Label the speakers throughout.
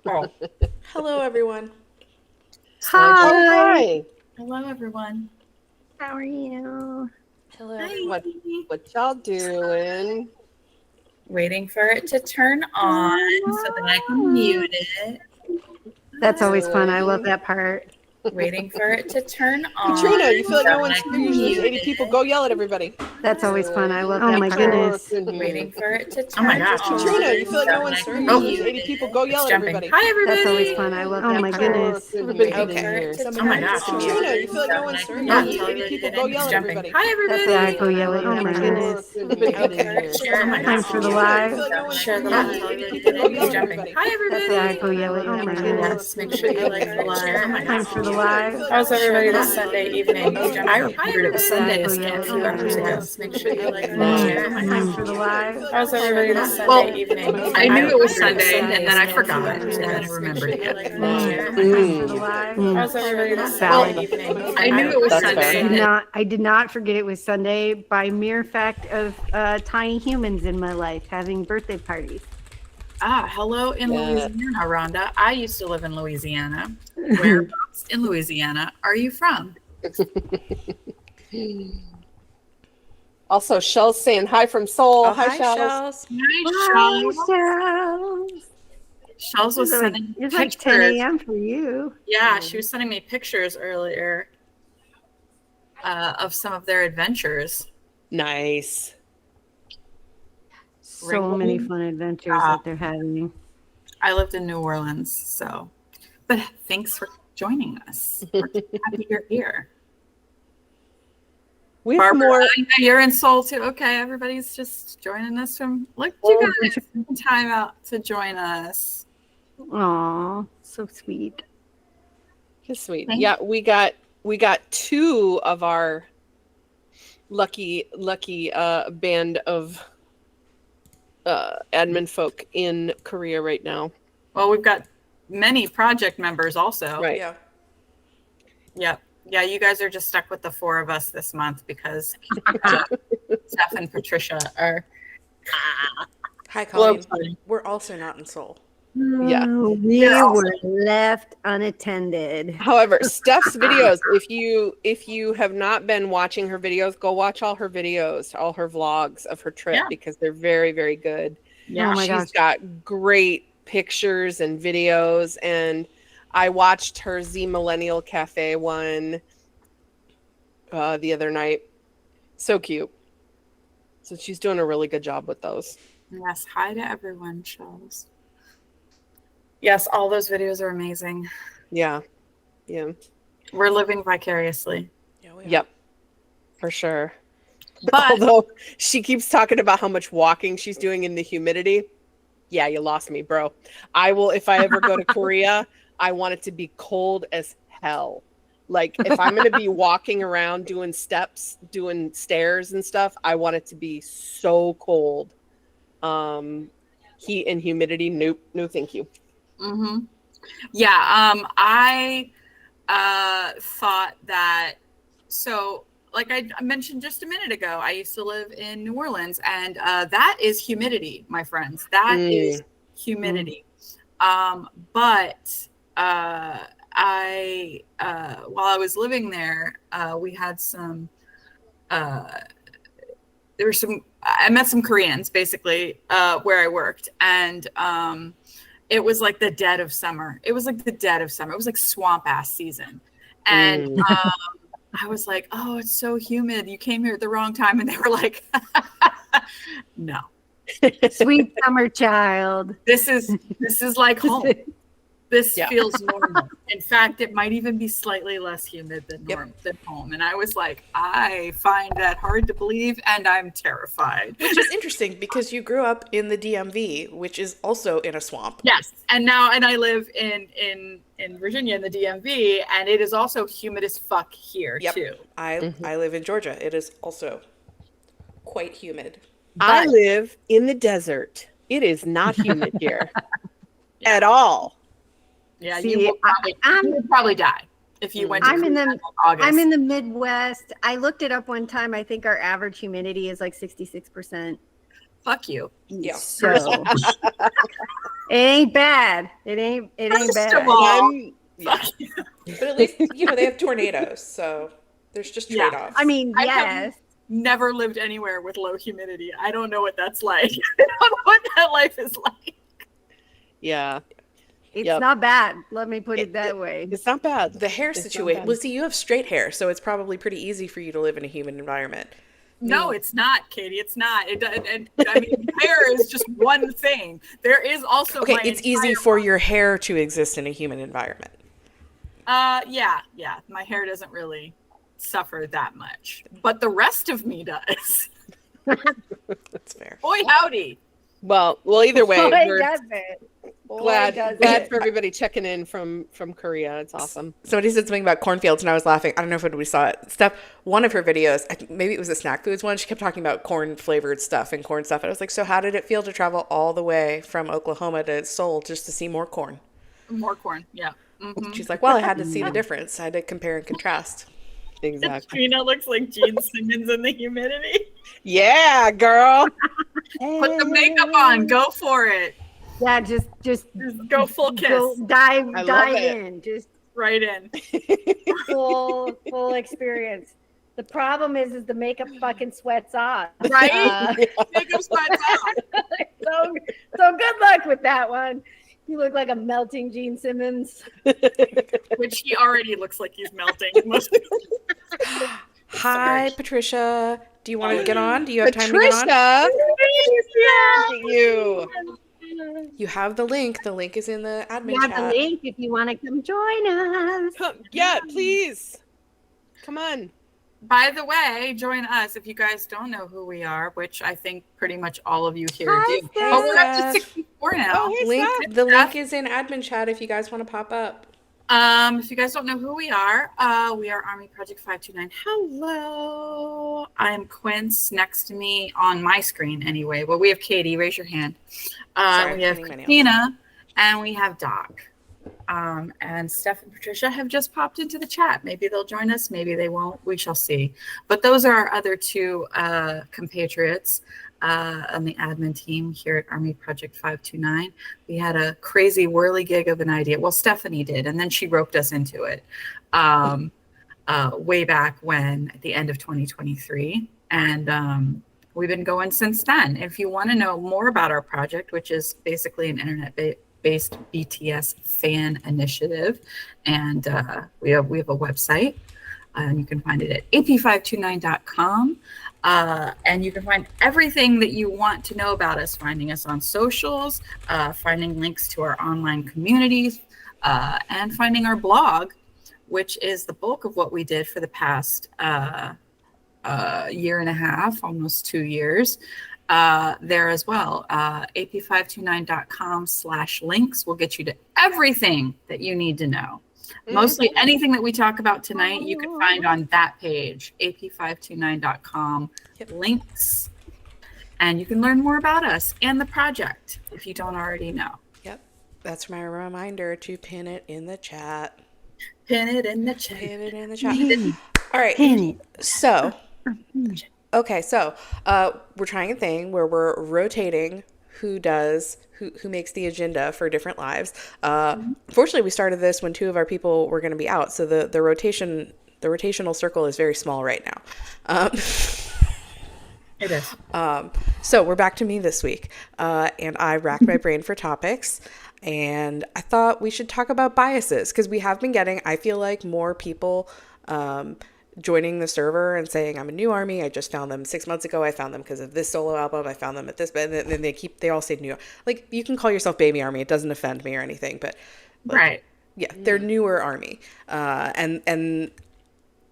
Speaker 1: Oh,
Speaker 2: Hello, everyone.
Speaker 3: Hi.
Speaker 1: hello, everyone.
Speaker 3: How are you?
Speaker 2: Hello.
Speaker 1: Hi.
Speaker 3: What y'all doing?
Speaker 1: Waiting for it to turn on so that I can mute it.
Speaker 4: That's always fun. I love that part.
Speaker 1: Waiting for it to turn on.
Speaker 3: Katrina, you feel like
Speaker 1: so
Speaker 3: no one's
Speaker 1: I can
Speaker 3: usually
Speaker 1: mute
Speaker 3: 80 people.
Speaker 1: it.
Speaker 3: Go yell at everybody.
Speaker 4: That's always fun. I love
Speaker 3: Oh
Speaker 4: that
Speaker 3: my
Speaker 4: part.
Speaker 3: goodness.
Speaker 1: Waiting for it to turn
Speaker 5: Oh my gosh.
Speaker 1: on.
Speaker 3: Katrina, you feel like no
Speaker 1: so
Speaker 3: one's
Speaker 1: I can
Speaker 3: usually
Speaker 1: mute
Speaker 3: 80 people.
Speaker 1: it.
Speaker 3: Go yell
Speaker 5: It's
Speaker 3: at
Speaker 5: jumping.
Speaker 3: everybody.
Speaker 1: Hi, everybody.
Speaker 4: That's always fun. I love that part.
Speaker 3: Goodness.
Speaker 1: Waiting
Speaker 2: Okay.
Speaker 1: for it to
Speaker 2: Somebody
Speaker 5: Oh my
Speaker 1: turn
Speaker 5: gosh.
Speaker 1: on.
Speaker 3: Katrina, you feel like no one's
Speaker 1: so
Speaker 3: usually
Speaker 1: I can
Speaker 3: 80
Speaker 1: mute
Speaker 3: people.
Speaker 1: it.
Speaker 3: Go
Speaker 1: It's
Speaker 3: yell at
Speaker 1: jumping.
Speaker 3: everybody.
Speaker 1: Hi,
Speaker 4: That's
Speaker 1: everybody.
Speaker 4: why I go yell at
Speaker 5: Oh my
Speaker 4: everybody.
Speaker 5: goodness.
Speaker 3: Everybody
Speaker 1: Waiting
Speaker 3: get
Speaker 1: for
Speaker 3: in
Speaker 1: it
Speaker 3: here.
Speaker 1: to
Speaker 5: Oh
Speaker 1: turn
Speaker 5: my
Speaker 4: Time
Speaker 5: gosh.
Speaker 4: for the
Speaker 1: on.
Speaker 4: live.
Speaker 3: You feel like no one's
Speaker 1: Share the
Speaker 3: usually
Speaker 1: live.
Speaker 3: 80 people. Go yell at
Speaker 5: Jumping.
Speaker 3: everybody.
Speaker 1: Hi,
Speaker 4: That's
Speaker 1: everybody.
Speaker 4: why I go yell at
Speaker 5: Oh my
Speaker 4: everybody.
Speaker 5: goodness. Make sure you like the live.
Speaker 1: Oh my
Speaker 4: Time for the
Speaker 1: gosh.
Speaker 4: live.
Speaker 5: How's everybody this Sunday evening? I remembered it was Sunday a
Speaker 4: That's
Speaker 5: few hours ago.
Speaker 1: Make sure you like the
Speaker 5: Oh my
Speaker 4: Time
Speaker 5: gosh.
Speaker 4: for the live.
Speaker 5: How's everybody this
Speaker 1: Well,
Speaker 5: Sunday evening?
Speaker 1: I knew it was
Speaker 5: remembered
Speaker 1: Sunday,
Speaker 5: and then I forgot, and then I remembered again.
Speaker 4: Time for the live.
Speaker 5: How's everybody this
Speaker 4: Valid.
Speaker 5: Sunday evening?
Speaker 1: I knew it was
Speaker 3: That's
Speaker 1: Sunday.
Speaker 3: fair.
Speaker 4: I did not forget it was Sunday by mere fact of tiny humans in my life having birthday parties.
Speaker 5: Hello in
Speaker 3: Yeah.
Speaker 5: Louisiana, Rhonda. I used to live in Louisiana. Whereabouts in Louisiana are you from?
Speaker 3: Also, Shell's saying hi from Seoul.
Speaker 2: Oh,
Speaker 3: hi, Shell.
Speaker 2: Shells.
Speaker 5: Shells was sending
Speaker 4: It's like 10
Speaker 5: pictures.
Speaker 4: a.m. for you.
Speaker 5: Yeah, she was sending me pictures earlier of some of their adventures.
Speaker 3: Nice.
Speaker 4: So many fun adventures that they're having.
Speaker 5: I lived in New Orleans, so. But thanks for joining us. We're happy you're here.
Speaker 3: We have
Speaker 5: Barbara,
Speaker 3: more.
Speaker 5: I know you're in Seoul too. Okay, everybody's just joining us from. Look, you guys taking time out to join us.
Speaker 4: Aw, so sweet.
Speaker 3: It's sweet.
Speaker 5: Thank
Speaker 3: Yeah, we got two of our lucky band of admin folk in Korea right now.
Speaker 5: Well, we've got many project members also.
Speaker 3: Right.
Speaker 2: Yeah.
Speaker 5: Yep. Yeah, you guys are just stuck with the four of us this month because Stef and Patricia are.
Speaker 2: Hi,
Speaker 5: Hello,
Speaker 2: Colleen.
Speaker 5: Colleen.
Speaker 2: We're also not in Seoul.
Speaker 3: Yeah.
Speaker 4: We were left unattended.
Speaker 3: However, Steph's videos, if you have not been watching her videos, go watch all her videos, all her vlogs of her trip because they're very, very good.
Speaker 5: Yeah.
Speaker 4: Oh my gosh.
Speaker 3: She's got great pictures and videos, and I watched her Z Millennial Cafe one the other night. So cute. So she's doing a really good job with those.
Speaker 5: Yes. Hi to everyone, Shells. Yes, all those videos are amazing.
Speaker 3: Yeah. Yeah.
Speaker 5: We're living vicariously.
Speaker 2: Yeah, we are.
Speaker 3: Yep. For sure.
Speaker 5: But
Speaker 3: Although she keeps talking about how much walking she's doing in the humidity. Yeah, you lost me, bro. I will, if I ever go to Korea, I want it to be cold as hell. Like if I'm going to be walking around doing steps, doing stairs and stuff, I want it to be so cold. Heat and humidity, nope, no thank you.
Speaker 5: mm-hmm. Yeah, I thought that, so like I mentioned just a minute ago, I used to live in New Orleans, and that is humidity, my friends. That is humidity. But I while I was living there, we had some I met some Koreans basically where I worked, and it was like the dead of summer. It was like swamp ass season. And I was like, oh, it's so humid. You came here at the wrong time. And they were like, no,
Speaker 4: Sweet summer child.
Speaker 5: this is like home. This
Speaker 3: Yeah.
Speaker 5: feels normal. In fact, it might even be slightly less humid than than home. And I was like, I find that hard to believe, and I'm terrified.
Speaker 2: Which is interesting because you grew up in the DMV, which is also in a swamp.
Speaker 5: Yes, and I live in Virginia in the DMV, and it is also humid as fuck here too.
Speaker 2: I live in Georgia. It is also quite humid.
Speaker 3: I live in the desert. It is not humid here at all.
Speaker 5: Yeah,
Speaker 4: See,
Speaker 5: you would probably die if you went to
Speaker 4: I'm in
Speaker 5: Korea
Speaker 4: the
Speaker 5: in August.
Speaker 4: I'm in the Midwest. I looked it up one time. I think our average humidity is like 66%.
Speaker 5: Fuck you.
Speaker 2: Yeah.
Speaker 4: So it ain't bad. It ain't
Speaker 5: First
Speaker 4: bad.
Speaker 5: of all,
Speaker 3: Yeah.
Speaker 5: fuck you.
Speaker 2: But at least, they have tornadoes, so there's just
Speaker 5: Yeah.
Speaker 2: trade-offs.
Speaker 4: I mean,
Speaker 5: I have
Speaker 4: yes.
Speaker 5: never lived anywhere with low humidity. I don't know what that's like. I don't know what that life is like.
Speaker 3: Yeah.
Speaker 4: It's
Speaker 3: Yep.
Speaker 4: not bad. Let me put it that way.
Speaker 3: It's not bad.
Speaker 2: the hair
Speaker 3: It's not
Speaker 2: situation.
Speaker 3: bad.
Speaker 2: Well, see, you have straight hair, so it's probably pretty easy for you to live in a humid environment.
Speaker 5: No, it's not, Katie. It's not. I mean, hair is just one thing. There is also
Speaker 2: Okay,
Speaker 5: my
Speaker 2: it's easy
Speaker 5: entire
Speaker 2: for your hair to exist in a humid environment.
Speaker 5: yeah. My hair doesn't really suffer that much, but the rest of me does.
Speaker 2: That's fair.
Speaker 5: Boy, howdy.
Speaker 3: Well, either way,
Speaker 4: Boy,
Speaker 3: we're
Speaker 4: does it. Boy,
Speaker 3: glad
Speaker 4: does
Speaker 3: glad
Speaker 4: it.
Speaker 3: for everybody checking in from Korea. It's awesome.
Speaker 2: Somebody said something about cornfields, and I was laughing. I don't know if we saw it. Steph, one of her videos, I think maybe it was a snack foods one, she kept talking about corn-flavored stuff and corn stuff. And I was like, so how did it feel to travel all the way from Oklahoma to Seoul just to see more corn?
Speaker 5: More corn. Yeah. Mhm.
Speaker 2: She's like, well, I had to see the difference. I had to compare and contrast.
Speaker 3: Exactly.
Speaker 5: Katrina looks like Gene Simmons in the humidity.
Speaker 3: Yeah, girl.
Speaker 5: Put the makeup on. Go for it.
Speaker 4: Yeah, just
Speaker 5: Just go full kiss.
Speaker 4: dive
Speaker 3: I love it.
Speaker 4: in. Just
Speaker 5: Right in.
Speaker 4: full experience. The problem is the makeup fucking sweats off.
Speaker 5: Right?
Speaker 3: Yeah.
Speaker 5: Makeup sweats off.
Speaker 4: So good luck with that one. You look like a melting Gene Simmons.
Speaker 5: Which he already looks like he's melting.
Speaker 2: Hi, Patricia. Do you want to get on? Do you have time to get on?
Speaker 3: Patricia, look at you.
Speaker 2: You have the link. The link is in the admin
Speaker 4: We have
Speaker 2: chat.
Speaker 4: the link if you want to come join us.
Speaker 3: Yeah, please. Come on.
Speaker 5: By the way, join us if you guys don't know who we are, which I think pretty much all of you here
Speaker 4: Hi,
Speaker 5: do.
Speaker 4: Stef.
Speaker 5: But we're up to
Speaker 2: Stef.
Speaker 5: 64 now.
Speaker 3: Oh, hey,
Speaker 2: Link.
Speaker 3: Steph.
Speaker 2: The link is in admin chat if you guys want to pop up.
Speaker 5: If you guys don't know who we are Army Project 529. Hello. I am Quince. Next to me on my screen anyway. Well, we have Katie. Raise your hand.
Speaker 2: Sorry,
Speaker 5: We have
Speaker 2: getting my nails.
Speaker 5: Christina and we have Doc. And Stef and Patricia have just popped into the chat. Maybe they'll join us. Maybe they won't. We shall see. But those are our other two compatriots on the admin team here at Army Project 529. We had a crazy whirligig of an idea. Well, Stephanie did, and then she roped us into it way back when, at the end of 2023. And we've been going since then. If you want to know more about our project, which is basically an internet-based BTS fan initiative, and we have a website, and you can find it at ap529.com. And you can find everything that you want to know about us, finding us on socials, finding links to our online communities, and finding our blog, which is the bulk of what we did for the past year and a half, almost 2 years, there as well. ap529.com/links will get you to everything that you need to know. Mostly anything that we talk about tonight, you can find on that page, ap529.com links. And you can learn more about us and the project if you don't already know.
Speaker 2: Yep. That's my reminder to pin it in the chat.
Speaker 5: Pin it in the chat.
Speaker 2: Pin it in the chat. All right. So, we're trying a thing where we're rotating who makes the agenda for different lives. Fortunately, we started this when 2 of our people were going to be out, so the rotational circle is very small right now.
Speaker 5: It is.
Speaker 2: So we're back to me this week, and I racked my brain for topics, and I thought we should talk about biases, because we have been getting, I feel like, more people joining the server and saying, I'm a new Army. I just found them 6 months ago. I found them because of this solo album. I found them at this, and then they all say new. Like, you can call yourself Baby Army. It doesn't offend me or anything, but like,
Speaker 5: Right.
Speaker 2: yeah, they're newer Army. And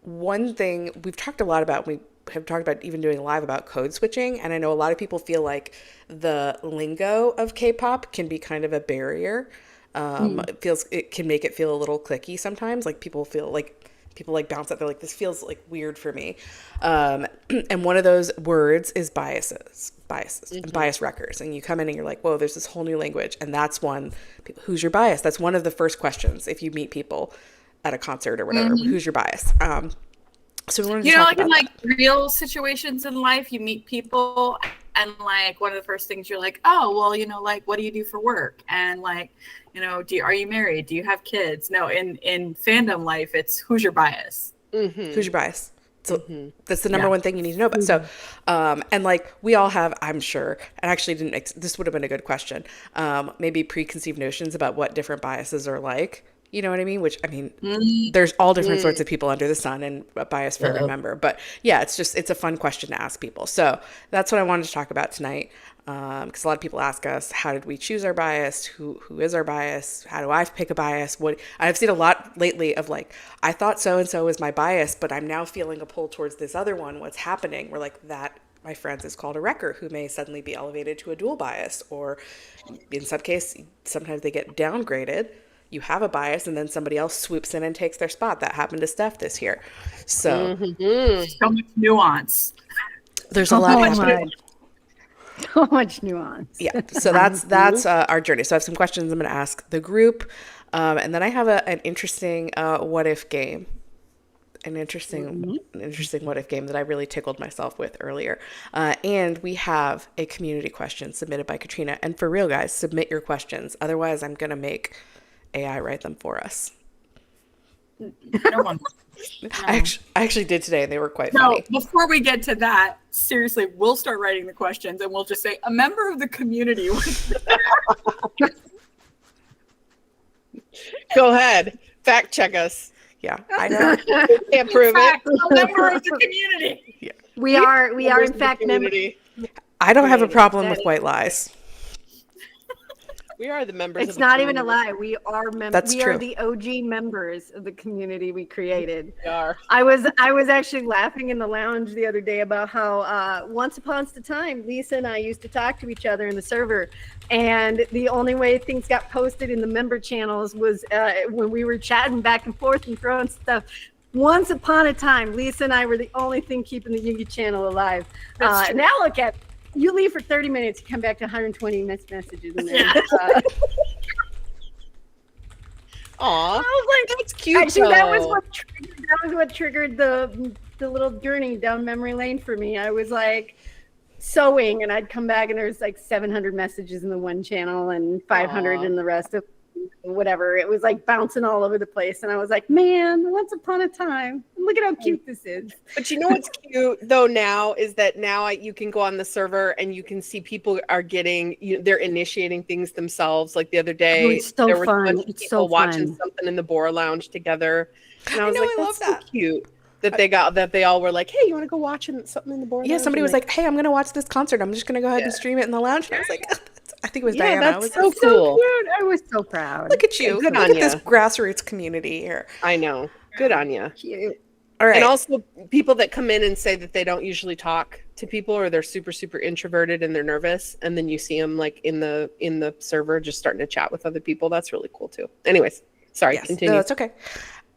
Speaker 2: one thing we've talked a lot about, we have talked about even doing live about code switching. And I know a lot of people feel like the lingo of K-pop can be kind of a barrier. It can make it feel a little cliquey sometimes. Like people bounce out. They're like, this feels like weird for me. And one of those words is biases, and bias wreckers. And you come in and you're like, whoa, there's this whole new language. And that's one, who's your bias? That's one of the first questions if you meet people at a concert or whatever. Who's your bias? So we wanted to talk
Speaker 5: like in
Speaker 2: about
Speaker 5: like real situations in life, you meet people And like one of the first things you're like, oh, well, like, what do you do for work? And like, are you married? Do you have kids? No, in fandom life, it's who's your bias?
Speaker 2: Mm-hmm. Who's your bias? So that's the number one thing you need to know about. So, and like we all have, I'm sure, and actually this would have been a good question. Maybe preconceived notions about what different biases are like. You know what I mean? Which, I mean, there's all different sorts of people under the sun and a bias for every member. But yeah, it's a fun question to ask people. So that's what I wanted to talk about tonight. Because a lot of people ask us, how did we choose our bias? Who is our bias? How do I pick a bias? I've seen a lot lately of like, I thought so-and-so was my bias, but I'm now feeling a pull towards this other one. What's happening? We're like, that, my friends, is called a wrecker who may suddenly be elevated to a dual bias. Or in some case, sometimes they get downgraded. You have a bias and then somebody else swoops in and takes their spot. That happened to Stef this year. So,
Speaker 5: so much nuance.
Speaker 2: There's a lot
Speaker 4: happening. So much nuance.
Speaker 2: Yeah. So that's our journey. So I have some questions I'm going to ask the group. And then I have an interesting what if game. An interesting what if game that I really tickled myself with earlier. And we have a community question submitted by Katrina. And for real, guys, submit your questions. Otherwise, I'm going to make AI write them for us.
Speaker 5: No one. No.
Speaker 2: I actually did today, and they were quite funny.
Speaker 5: Before we get to that, seriously, we'll start writing the questions, and we'll just say a member of the community.
Speaker 3: Go ahead, fact check us.
Speaker 2: Yeah, I know.
Speaker 3: Can't prove it.
Speaker 5: A member of the community.
Speaker 2: Yeah,
Speaker 4: we are in fact members.
Speaker 2: I don't have a problem with white lies.
Speaker 3: We are the members.
Speaker 4: It's not even a lie. We are members.
Speaker 2: That's true.
Speaker 4: We are the OG members of the community we created.
Speaker 3: We are.
Speaker 4: I was actually laughing in the lounge the other day about how once upon a time, Lisa and I used to talk to each other in the server, and the only way things got posted in the member channels was when we were chatting back and forth and throwing stuff. Once upon a time, Lisa and I were the only thing keeping the Yugi channel alive. Now look at. You leave for 30 minutes, you come back to 120 messages. And then,
Speaker 3: Aw, I was like, that's cute.
Speaker 4: Actually, that was what triggered the little journey down memory lane for me. I was like sewing, and I'd come back, and there's like 700 messages in the one channel and 500 in the rest of whatever. It was like bouncing all over the place, and I was like, man, once upon a time. Look at how cute this is.
Speaker 3: But you know what's cute though now is that now you can go on the server and you can see people are getting, they're initiating things themselves. Like the other day, there were a bunch of people watching something in the Bora Lounge together, and I was like, that's so cute that they all were like, hey, you want to go watch something in the Bora Lounge?
Speaker 2: Yeah, somebody was like, hey, I'm going to watch this concert. I'm just going to go ahead and stream it in the lounge. And I was like, I think it was Diana.
Speaker 3: That's so cool.
Speaker 4: Cute. I was so proud.
Speaker 2: Look at you.
Speaker 3: Good
Speaker 2: Look
Speaker 3: on
Speaker 2: at this grassroots community here.
Speaker 3: I know. Good on you.
Speaker 4: Cute.
Speaker 2: All right.
Speaker 3: And also people that come in and say that they don't usually talk to people, or they're super, super introverted and they're nervous. And then you see them like in the server just starting to chat with other people. That's really cool too. Anyways, sorry, continue.
Speaker 2: No, it's okay.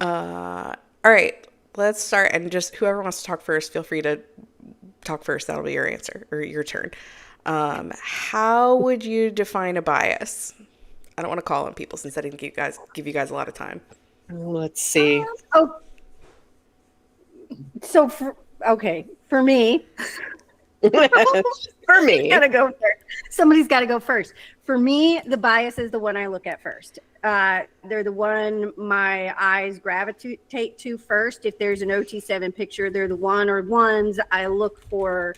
Speaker 2: All right, let's start. And just whoever wants to talk first, feel free to talk first. That'll be your answer or your turn. How would you define a bias? I don't want to call on people since I didn't give you guys a lot of time.
Speaker 3: Let's see.
Speaker 4: So for me, gotta go first. Somebody's got to go first. For me, the bias is the one I look at first. They're the one my eyes gravitate to first. If there's an OT7 picture, they're the one or ones I look for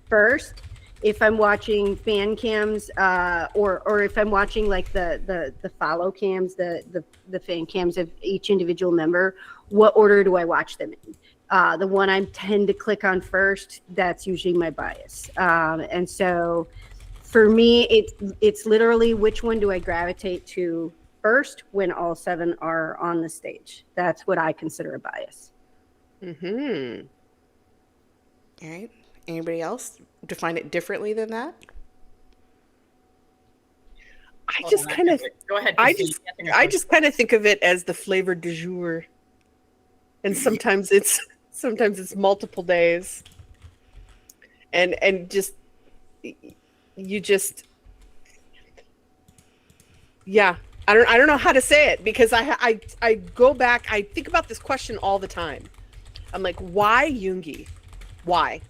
Speaker 4: first. If I'm watching fan cams, or if I'm watching like the follow cams, the fan cams of each individual member, what order do I watch them in? The one I tend to click on first, that's usually my bias. And so for me, it's literally which one do I gravitate to first when all 7 are on the stage. That's what I consider a bias.
Speaker 3: Mm-hmm.
Speaker 2: All right. Anybody else define it differently than that?
Speaker 3: I just kind of think of it as the flavor du jour. And sometimes it's multiple days. And just you just yeah. I don't know how to say it, because I go back, I think about this question all the time. I'm like, why Yoongi? Why?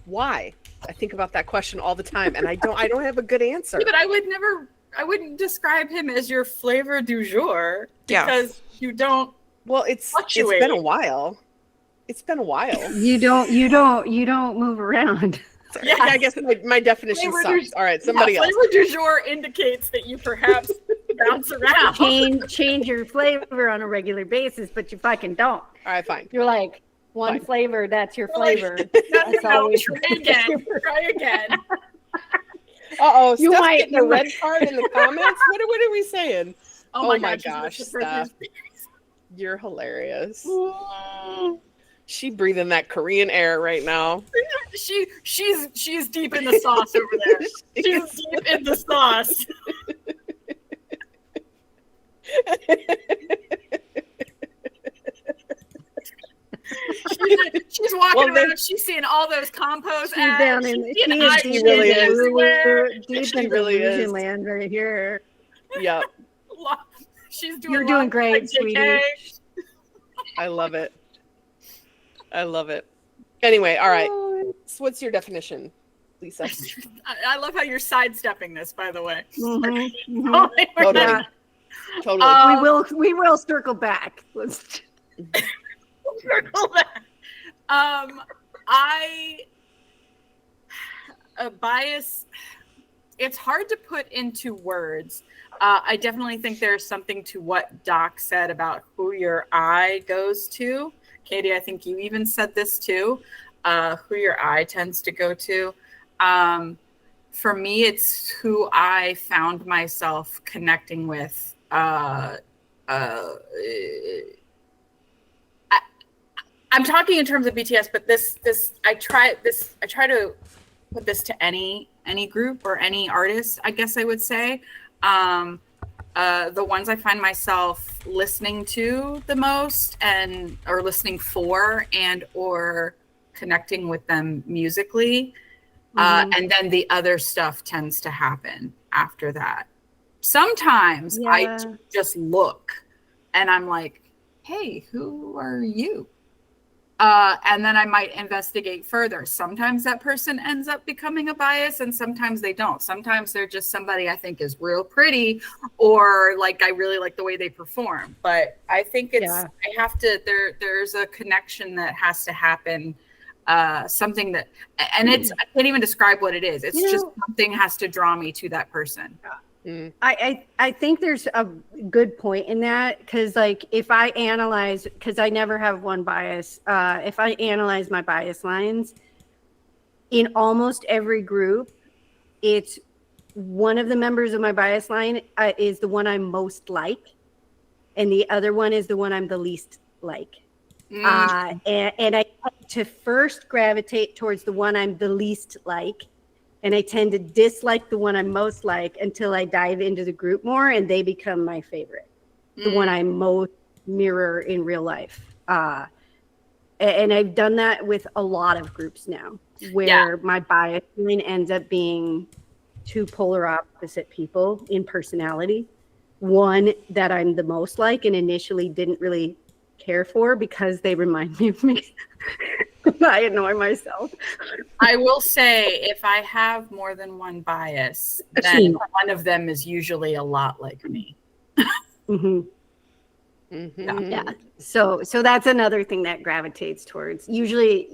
Speaker 3: I think about that question all the time, and I don't have a good answer.
Speaker 5: Yeah, but I wouldn't describe him as your flavor du jour because you don't.
Speaker 3: Well, it's
Speaker 5: fluctuate.
Speaker 3: been a while. It's been a while.
Speaker 4: You don't move around.
Speaker 3: Yeah, I guess my definition sucks. All right, somebody else.
Speaker 5: Flavor du jour indicates that you perhaps bounce around.
Speaker 4: Change your flavor on a regular basis, but you fucking don't.
Speaker 3: All right, fine.
Speaker 4: You're like one flavor. That's your flavor.
Speaker 5: No, try again.
Speaker 3: Uh-oh,
Speaker 4: You
Speaker 3: Steph
Speaker 4: might-
Speaker 3: getting a red card in the comments? What are we saying?
Speaker 5: Oh my
Speaker 3: gosh,
Speaker 5: she's
Speaker 3: Steph. You're hilarious. She breathing that Korean air right now.
Speaker 5: She's deep in the sauce over there. She's deep in the sauce. She's walking around. She's seeing all those compost
Speaker 4: She's
Speaker 5: ads.
Speaker 4: down in
Speaker 3: She really is.
Speaker 4: deep
Speaker 3: She
Speaker 4: in
Speaker 3: really is.
Speaker 4: delusion land right here.
Speaker 3: Yep.
Speaker 5: She's doing.
Speaker 4: You're doing great,
Speaker 5: JK.
Speaker 4: sweetie.
Speaker 3: I love it. I love it. Anyway, all right. So what's your definition, Lisa?
Speaker 5: I love how you're sidestepping this, by the way.
Speaker 4: Mhm, mhm.
Speaker 5: Oh, we're
Speaker 3: Totally.
Speaker 5: not-
Speaker 3: Totally.
Speaker 4: We will circle back. Let's.
Speaker 5: circle back. A bias. It's hard to put into words. I definitely think there's something to what Doc said about who your eye goes to. Katie, I think you even said this too. Who your eye tends to go to. For me, it's who I found myself connecting with. I'm talking in terms of BTS, but I try to put this to any group or any artist, I guess I would say. The ones I find myself listening to the most or listening for and or connecting with them musically. And then the other stuff tends to happen after that. Sometimes I just look and I'm like, hey, who are you? And then I might investigate further. Sometimes that person ends up becoming a bias and sometimes they don't. Sometimes they're just somebody I think is real pretty or like I really like the way they perform. But I think I have to, there's a connection that has to happen. Something that, and I can't even describe what it is. It's just something has to draw me to that person.
Speaker 4: I think there's a good point in that because like if I analyze, because I never have one bias, if I analyze my bias lines in almost every group, it's one of the members of my bias line is the one I'm most like, and the other one is the one I'm the least like. And I tend to first gravitate towards the one I'm the least like. And I tend to dislike the one I'm most like until I dive into the group more and they become my favorite. The one I most mirror in real life. And I've done that with a lot of groups now where my bias line ends up being two polar opposite people in personality. One that I'm the most like and initially didn't really care for because they remind me of me. I annoy myself.
Speaker 5: I will say if I have more than one bias, then one of them is usually a lot like me.
Speaker 4: Yeah. So that's another thing that gravitates towards. Usually,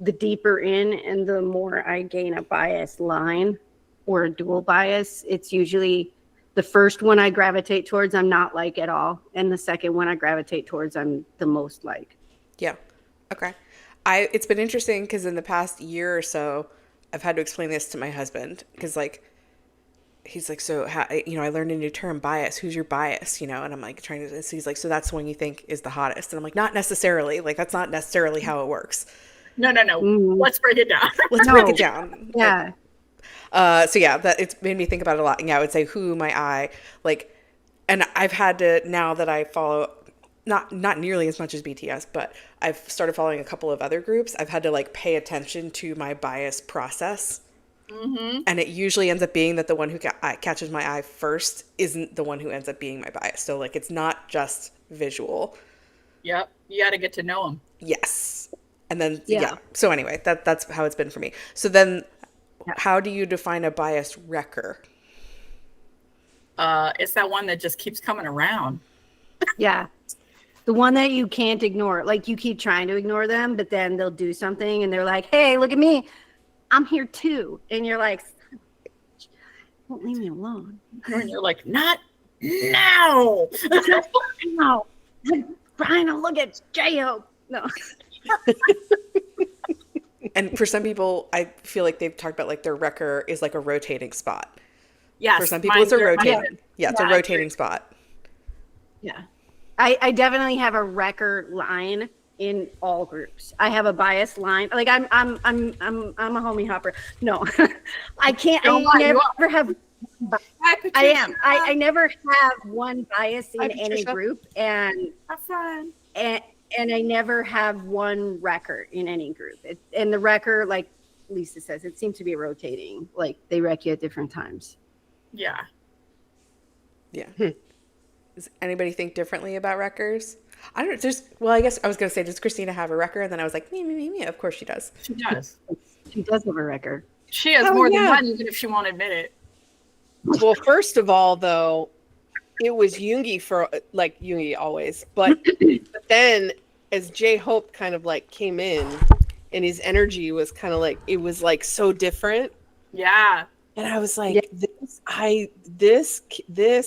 Speaker 4: the deeper in and the more I gain a bias line or a dual bias, it's usually the first one I gravitate towards I'm not like at all. And the second one I gravitate towards I'm the most like.
Speaker 2: Yeah. Okay. It's been interesting because in the past year or so, I've had to explain this to my husband because he's like, so how, I learned a new term, bias. Who's your bias? And I'm like so he's like, so that's the one you think is the hottest. And I'm like, not necessarily. Like, that's not necessarily how it works.
Speaker 5: No. Let's break it down.
Speaker 2: Let's break it down.
Speaker 4: Yeah.
Speaker 2: That it's made me think about it a lot. Yeah, I would say who my eye, and I've had to, now that I follow, not nearly as much as BTS, but I've started following a couple of other groups. I've had to pay attention to my bias process. And it usually ends up being that the one who catches my eye first isn't the one who ends up being my bias. So it's not just visual.
Speaker 5: Yep. You got to get to know them.
Speaker 2: Yes. And then
Speaker 4: Yeah.
Speaker 2: So anyway, that's how it's been for me. So then, how do you define a biased wrecker?
Speaker 5: It's that one that just keeps coming around.
Speaker 4: Yeah. The one that you can't ignore. Like you keep trying to ignore them, but then they'll do something and they're like, hey, look at me. I'm here too. And you're like, don't leave me alone.
Speaker 5: And you're like, not now.
Speaker 4: No. I'm trying to look at J-Hope. No.
Speaker 2: And for some people, I feel like they've talked about like their wrecker is like a rotating spot.
Speaker 5: Yes.
Speaker 2: For some people, it's a rotating.
Speaker 4: Yeah.
Speaker 2: It's a rotating spot.
Speaker 4: Yeah. I definitely have a wrecker line in all groups. I have a bias line. Like I'm a homie hopper. No, I can't. I never have. I am. I never have one bias in any group, and
Speaker 5: have fun.
Speaker 4: And I never have one wrecker in any group. And the wrecker, like Lisa says, it seems to be rotating. Like they wreck you at different times.
Speaker 5: Yeah.
Speaker 2: Yeah. Does anybody think differently about wreckers? I don't know. Well, I guess I was going to say, does Christina have a wrecker? And then I was like, me. Of course she does.
Speaker 5: She does.
Speaker 4: She does have a wrecker.
Speaker 5: She has more than one, even if she won't admit it.
Speaker 3: Well, first of all, though, it was Yoongi for like Yoongi always, but then as J-Hope kind of like came in, and his energy was kind of like it was like so different.
Speaker 5: Yeah.
Speaker 3: And I was like, this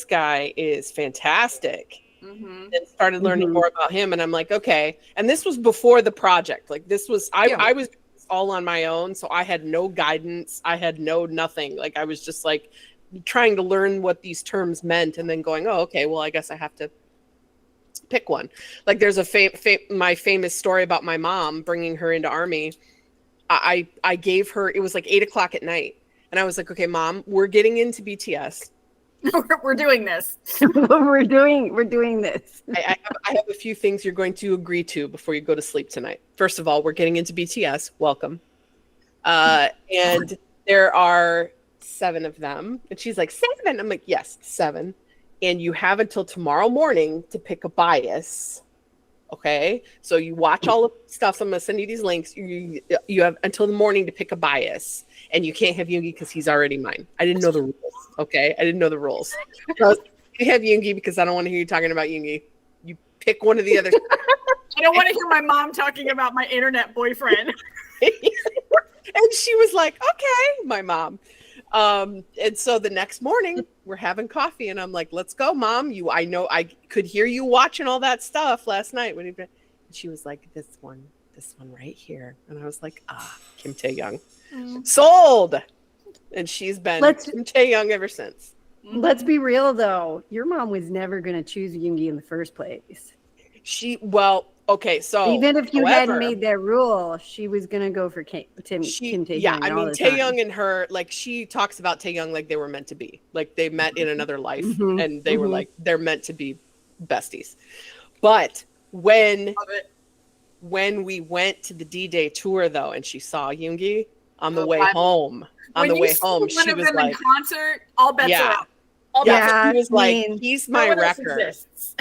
Speaker 3: guy is fantastic.
Speaker 5: Mm-hmm.
Speaker 3: And started learning more about him, and I'm like, okay. And this was before the project. Like this was I was all on my own, so I had no guidance. I had no nothing. Like I was just like trying to learn what these terms meant, and then going, oh, okay, well, I guess I have to pick one. Like there's my famous story about my mom bringing her into Army. I gave her, it was like 8:00 at night. And I was like, okay, Mom, we're getting into BTS.
Speaker 5: We're doing this.
Speaker 4: we're doing this.
Speaker 3: I have a few things you're going to agree to before you go to sleep tonight. First of all, we're getting into BTS. Welcome. And there are 7 of them. And she's like, 7? I'm like, yes, 7. And you have until tomorrow morning to pick a bias. Okay, so you watch all of the stuff. So I'm gonna send you these links. You have until the morning to pick a bias, and you can't have Yoongi because he's already mine. I didn't know the rules. Okay, I didn't know the rules. So you have Yoongi because I don't want to hear you talking about Yoongi. You pick one of the other.
Speaker 5: I don't want to hear my mom talking about my internet boyfriend.
Speaker 3: And she was like, "Okay, my mom." And so the next morning we're having coffee, and I'm like, "Let's go, Mom. I know I could hear you watching all that stuff last night when and she was like, this one right here." And I was like, Kim Tae-young. Sold. And she's been Kim Tae-young ever since.
Speaker 4: Let's be real though. Your mom was never gonna choose Yoongi in the first place.
Speaker 3: Okay, so
Speaker 4: even if you hadn't made that rule, she was gonna go for Kim Tae-young.
Speaker 3: Yeah, I mean Tae-young and her, like she talks about Tae-young like they were meant to be, like they met in another life, and they were like they're meant to be besties. But when we went to the D-Day tour though, and she saw Yoongi on the way home, she was like,
Speaker 5: concert, all bets are out.
Speaker 3: She was like, he's my wrecker.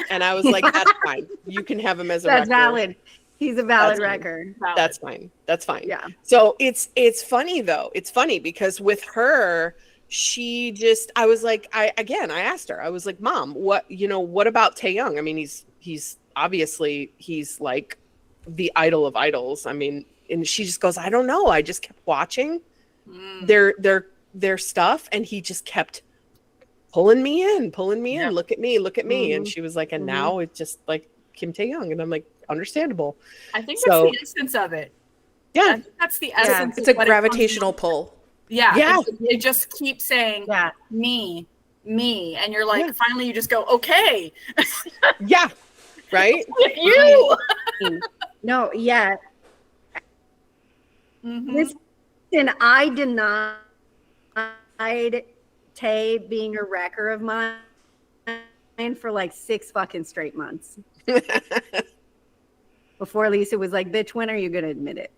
Speaker 3: And I was like, that's fine. You can have him as a wrecker.
Speaker 4: That's valid. He's a valid wrecker.
Speaker 3: That's fine. That's fine.
Speaker 4: Yeah.
Speaker 3: So it's funny though. It's funny because with her, she just, I was like, I asked her, I was like, Mom, what about Tae-young? I mean, he's obviously, he's like the idol of idols. I mean, and she just goes, I don't know. I just kept watching their stuff, and he just kept pulling me in. Look at me. And she was like, and now it's just like Kim Tae-young. And I'm like, understandable.
Speaker 5: I think that's the essence of it.
Speaker 3: Yeah.
Speaker 5: I think that's the essence.
Speaker 2: It's a gravitational pull.
Speaker 5: Yeah. It just keeps saying me. And you're like, finally you just go, okay.
Speaker 3: Yeah. Right?
Speaker 5: You.
Speaker 4: No, yeah. Listen, I denied Tay being a wrecker of mine for like 6 fucking straight months. Before Lisa was like, bitch, when are you going to admit it?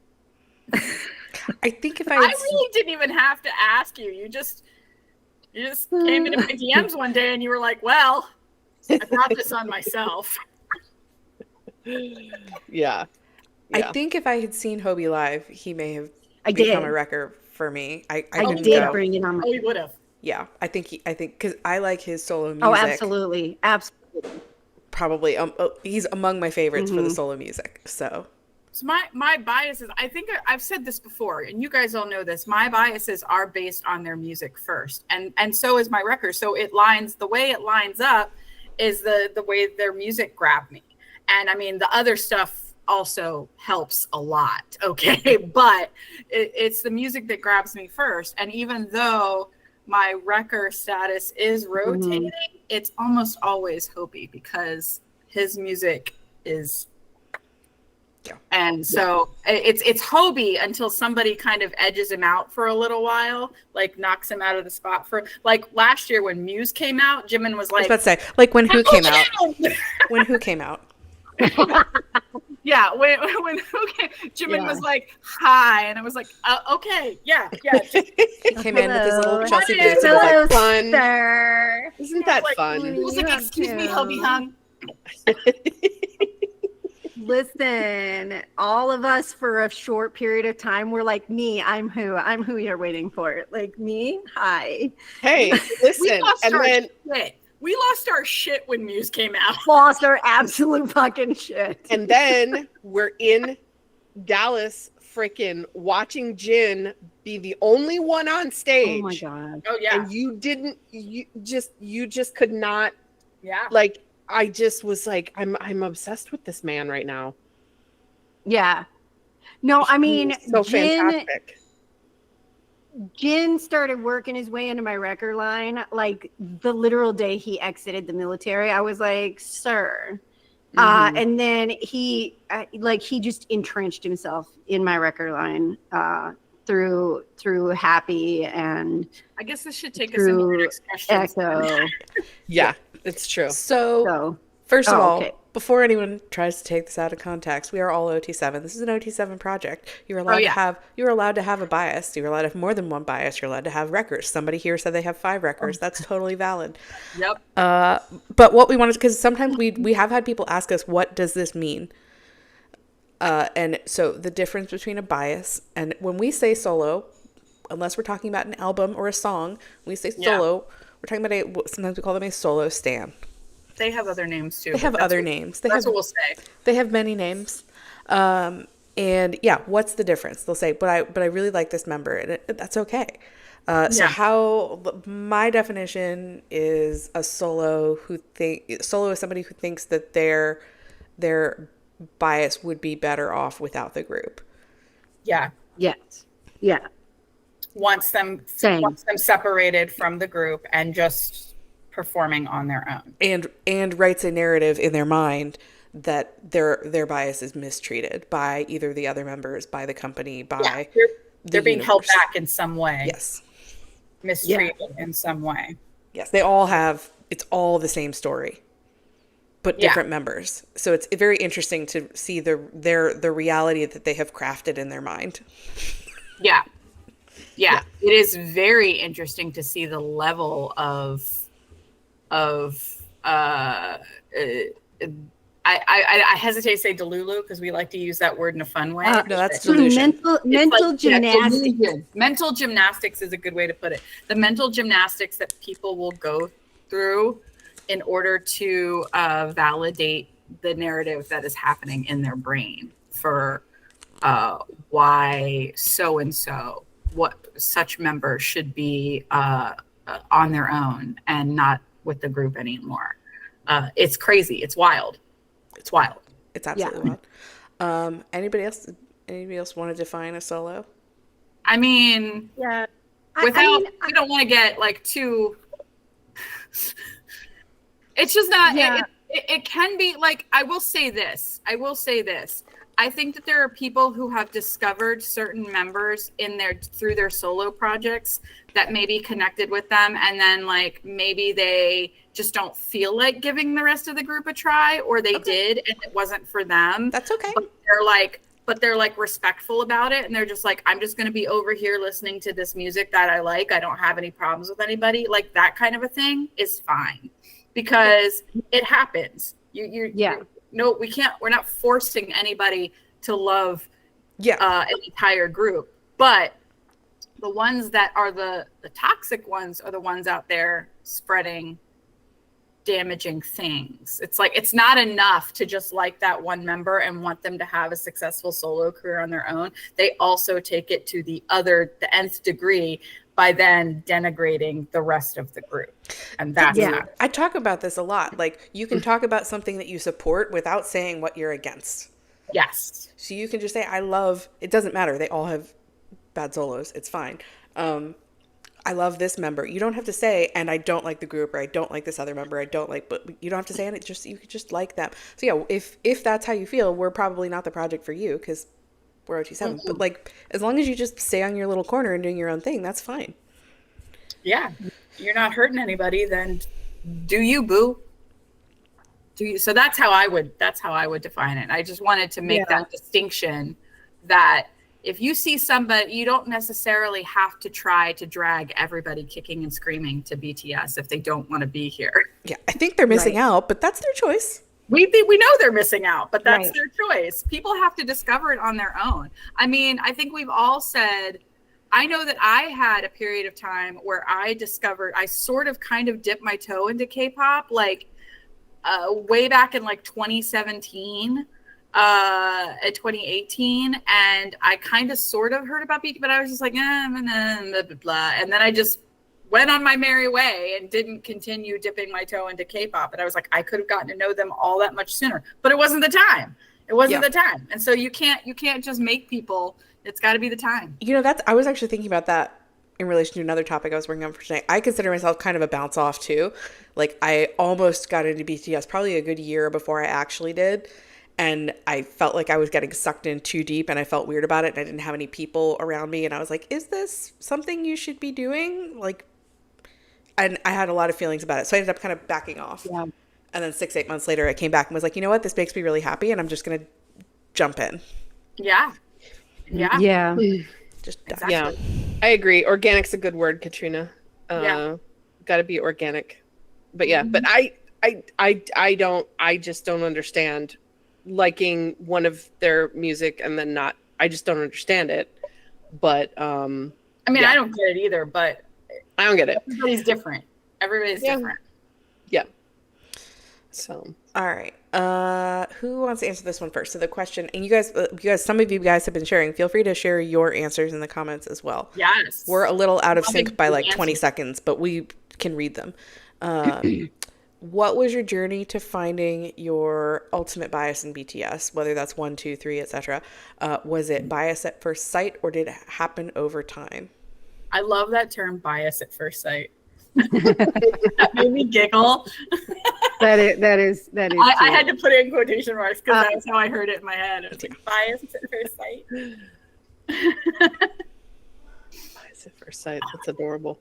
Speaker 2: I think if I
Speaker 5: really didn't even have to ask you. You just came into my DMs one day and you were like, well, I brought this on myself.
Speaker 3: Yeah. Yeah.
Speaker 2: I think if I had seen Hobie live, he may have
Speaker 4: I
Speaker 2: become
Speaker 4: did.
Speaker 2: a wrecker for me. I
Speaker 4: I
Speaker 2: couldn't
Speaker 4: did
Speaker 2: go.
Speaker 4: bring it on my.
Speaker 5: Oh, he would have.
Speaker 2: Yeah, I think because I like his solo music.
Speaker 4: Oh, absolutely, absolutely.
Speaker 2: Probably he's among my favorites for the
Speaker 4: Mhm.
Speaker 2: solo music. So
Speaker 5: So my biases, I think I've said this before, and you guys all know this. My biases are based on their music first, and so is my record. So the way it lines up is the way their music grabbed me. And I mean, the other stuff also helps a lot, okay? But it's the music that grabs me first. And even though my record status is rotating, it's almost always Hobie because his music is.
Speaker 2: Yeah.
Speaker 5: And so it's Hobie until somebody kind of edges him out for a little while, like knocks him out of the spot for like last year when Muse came out, Jimin was
Speaker 2: I was
Speaker 5: like,
Speaker 2: about to say, like when Who came out.
Speaker 5: "Down!"
Speaker 2: When Who came out.
Speaker 5: Yeah, when Who came, Jimin
Speaker 4: Yeah.
Speaker 5: was like, "Hi," and I was like, "Okay, yeah."
Speaker 2: He came in with his little
Speaker 4: Hello.
Speaker 2: Chelsea
Speaker 5: Hello.
Speaker 2: boots and was
Speaker 4: Hello,
Speaker 2: like,
Speaker 3: fun.
Speaker 4: sir.
Speaker 3: Isn't that
Speaker 5: Like,
Speaker 3: fun?
Speaker 5: He was like,
Speaker 4: You
Speaker 5: "Excuse me,
Speaker 4: too.
Speaker 5: Hobie Hung."
Speaker 4: Listen, all of us for a short period of time were like, me, I'm who you're waiting for. Like me, hi.
Speaker 3: Hey,
Speaker 5: We
Speaker 3: listen,
Speaker 5: lost
Speaker 3: and
Speaker 5: our
Speaker 3: then
Speaker 5: shit. We lost our shit when Muse came out.
Speaker 4: Lost our absolute fucking shit.
Speaker 3: and then we're in Dallas, freaking watching Jin be the only one on stage.
Speaker 4: Oh my god.
Speaker 5: Oh yeah,
Speaker 3: And you just could not,
Speaker 5: yeah.
Speaker 3: like, I just was like, I'm obsessed with this man right now.
Speaker 4: Yeah. No, I mean,
Speaker 3: He's so fantastic.
Speaker 4: Jin started working his way into my record line like the literal day he exited the military. I was like, sir.
Speaker 3: Mhm.
Speaker 4: And then he just entrenched himself in my record line through Happy and
Speaker 5: I guess this should take us into the
Speaker 4: through
Speaker 5: next question.
Speaker 4: Echo.
Speaker 3: Yeah, it's true.
Speaker 2: So,
Speaker 4: So
Speaker 2: first of
Speaker 4: Oh,
Speaker 2: all,
Speaker 4: okay.
Speaker 2: before anyone tries to take this out of context, we are all OT7. This is an OT7 project. You're allowed to have a bias. You're allowed to have more than one bias. You're allowed to have records. Somebody here said they have 5 records. That's totally valid.
Speaker 5: Yep.
Speaker 2: But what we wanted, because sometimes we have had people ask us, what does this mean? And so the difference between a bias and when we say solo, unless we're talking about an album or a song, when we say solo, we're talking about sometimes we call them a solo stan.
Speaker 5: They have other names too.
Speaker 2: They have other names.
Speaker 5: That's what we'll say.
Speaker 2: They have many names. And yeah, what's the difference? They'll say, but I really like this member, and that's okay. So my definition is a solo is somebody who thinks that their bias would be better off without the group.
Speaker 5: Yeah.
Speaker 4: yes. Yeah.
Speaker 5: Wants them separated from the group and just performing on their own.
Speaker 2: And writes a narrative in their mind that their bias is mistreated by either the other members, by the company, by
Speaker 5: they're being held back in some way.
Speaker 2: Yes.
Speaker 5: Mistreated in some way.
Speaker 2: Yes, they all have, it's all the same story, but different members. So it's very interesting to see the reality that they have crafted in their mind.
Speaker 5: Yeah. It is very interesting to see the level of I hesitate to say delulu because we like to use that word in a fun way.
Speaker 2: No, that's delusion.
Speaker 4: Mental gymnastics.
Speaker 5: Delusion. Mental gymnastics is a good way to put it. The mental gymnastics that people will go through in order to validate the narrative that is happening in their brain for why so and so, what such members should be on their own and not with the group anymore. It's crazy. It's wild. It's wild.
Speaker 2: It's absolutely wild. Anybody else want to define a solo?
Speaker 5: I mean,
Speaker 4: Yeah.
Speaker 5: we don't want to get like too. It's just not.
Speaker 4: Yeah.
Speaker 5: It can be like. I will say this. I think that there are people who have discovered certain members through their solo projects that may be connected with them, and then like maybe they just don't feel like giving the rest of the group a try, or they did and it wasn't for them.
Speaker 2: That's okay.
Speaker 5: But they're like respectful about it, and they're just like, I'm just going to be over here listening to this music that I like. I don't have any problems with anybody. Like that kind of a thing is fine because it happens. No, we can't. We're not forcing anybody to love
Speaker 2: Yeah.
Speaker 5: an entire group. But the ones that are the toxic ones are the ones out there spreading damaging things. It's like, it's not enough to just like that one member and want them to have a successful solo career on their own. They also take it to the nth degree by then denigrating the rest of the group. And that's
Speaker 2: I talk about this a lot. Like, you can talk about something that you support without saying what you're against.
Speaker 5: Yes.
Speaker 2: So you can just say, I love, it doesn't matter. They all have bad solos. It's fine. I love this member. You don't have to say, and I don't like the group, or I don't like this other member. I don't like, but you don't have to say it. Just, you could just like them. So yeah, if that's how you feel, we're probably not the project for you, because we're OT7. But like, as long as you just stay on your little corner and doing your own thing, that's fine.
Speaker 5: Yeah. You're not hurting anybody, then do you, boo? Do you? So that's how I would define it. I just wanted to make that distinction that if you see somebody, you don't necessarily have to try to drag everybody kicking and screaming to BTS if they don't want to be here.
Speaker 2: Yeah, I think they're missing out, but that's their choice.
Speaker 5: We know they're missing out, but that's their choice. People have to discover it on their own. I mean, I think we've all said, I know that I had a period of time where I sort of kind of dipped my toe into K-pop, like way back in like 2017. 2018, and I kind of sort of heard about BTS, but I was just like, blah, blah, blah. And then I just went on my merry way and didn't continue dipping my toe into K-pop. And I was like, I could have gotten to know them all that much sooner, but it wasn't the time. It wasn't the time. And so you can't just make people. It's got to be the time.
Speaker 2: You know, I was actually thinking about that in relation to another topic I was working on for today. I consider myself kind of a bounce off too. Like, I almost got into BTS probably a good year before I actually did. And I felt like I was getting sucked in too deep, and I felt weird about it, and I didn't have any people around me, and I was like, is this something you should be doing? Like, and I had a lot of feelings about it. So I ended up kind of backing off. Yeah. And then 6-8 months later, I came back and was like, you know what? This makes me really happy, and I'm just going to jump in.
Speaker 5: Yeah. Yeah.
Speaker 4: Yeah.
Speaker 2: Just
Speaker 5: exactly.
Speaker 3: Yeah. I agree. Organic's a good word, Katrina. Got to be organic. But yeah, but I just don't understand liking one of their music and then not. I just don't understand it. But I
Speaker 5: mean, I don't get it either, but
Speaker 3: I don't get it.
Speaker 5: Everybody's different. Different.
Speaker 3: Yeah. So,
Speaker 2: all right. Who wants to answer this one first? So the question, and you guys, some of you guys have been sharing. Feel free to share your answers in the comments as well.
Speaker 5: Yes.
Speaker 2: We're a little out of sync by like 20 seconds, but we can read them. What was your journey to finding your ultimate bias in BTS, whether that's 1, 2, 3, etc.? Was it bias at first sight, or did it happen over time?
Speaker 5: I love that term, bias at first sight. That made me giggle.
Speaker 4: That is.
Speaker 5: I had to put it in quotation marks because that's how I heard it in my head. It was like, bias at first sight.
Speaker 3: Bias at first sight. That's adorable.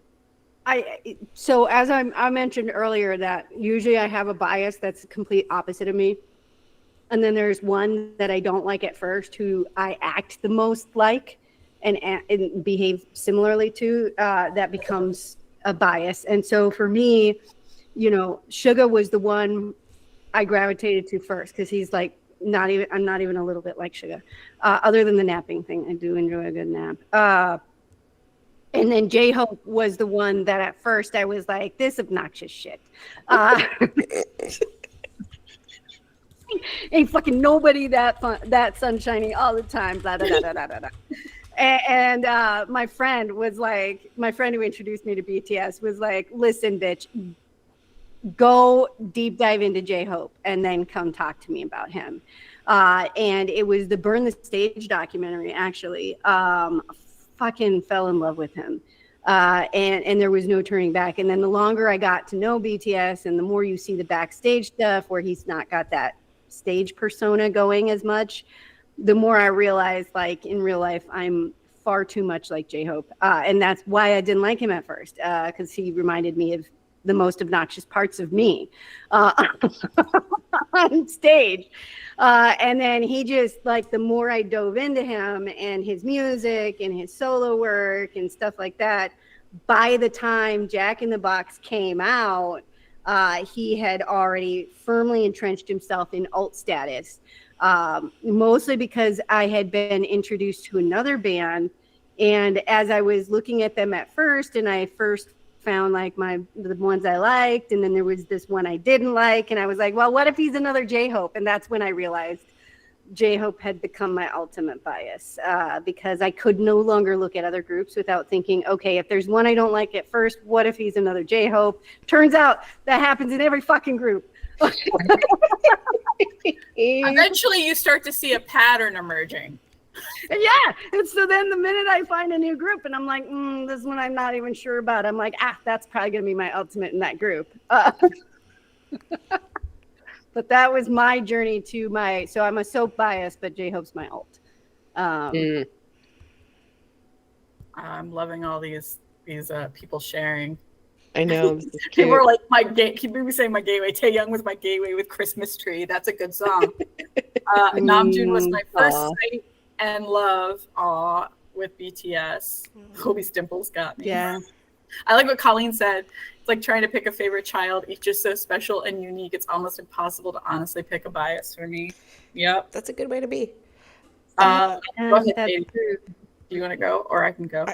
Speaker 4: So as I mentioned earlier, that usually I have a bias that's the complete opposite of me, and then there's one that I don't like at first, who I act the most like and behave similarly to. That becomes a bias. And so for me, Suga was the one I gravitated to first, because he's like I'm not even a little bit like Suga, other than the napping thing. I do enjoy a good nap. And then J-Hope was the one that at first I was like, this obnoxious shit. Ain't fucking nobody that sunshiny all the time. Blah, blah, blah, blah, blah, blah. And my friend who introduced me to BTS was like, listen, bitch, go deep dive into J-Hope and then come talk to me about him. And it was the Burn the Stage documentary, actually. Fucking fell in love with him. And there was no turning back. And then the longer I got to know BTS, and the more you see the backstage stuff where he's not got that stage persona going as much, the more I realized, like, in real life, I'm far too much like J-Hope. And that's why I didn't like him at first, because he reminded me of the most obnoxious parts of me on stage. And then he just, like, the more I dove into him and his music and his solo work and stuff like that, by the time Jack in the Box came out, he had already firmly entrenched himself in alt status. mostly because I had been introduced to another band. And as I was looking at them at first, and I first found like the ones I liked, and then there was this one I didn't like, and I was like, well, what if he's another J-Hope? And that's when I realized J-Hope had become my ultimate bias, because I could no longer look at other groups without thinking, okay, if there's one I don't like at first, what if he's another J-Hope? Turns out that happens in every fucking group.
Speaker 5: Eventually you start to see a pattern emerging.
Speaker 4: Yeah. And so then the minute I find a new group and I'm like, this one I'm not even sure about, I'm like, that's probably going to be my ultimate in that group. But that was my journey to so I'm a soap bias, but J-Hope's my ult.
Speaker 5: I'm loving all these people sharing.
Speaker 3: I know.
Speaker 5: People are like, keep me saying my gateway. Taeyoung was my gateway with Christmas Tree. That's a good song. Namjoon was my first sight and love with BTS. Kobe's dimples got me.
Speaker 4: Yeah.
Speaker 5: I like what Colleen said. It's like trying to pick a favorite child. Each is so special and unique. It's almost impossible to honestly pick a bias for me. Yep.
Speaker 2: That's a good way to be.
Speaker 5: Go ahead,
Speaker 4: That's
Speaker 5: Dave.
Speaker 4: true.
Speaker 5: Do you want to go or I can go?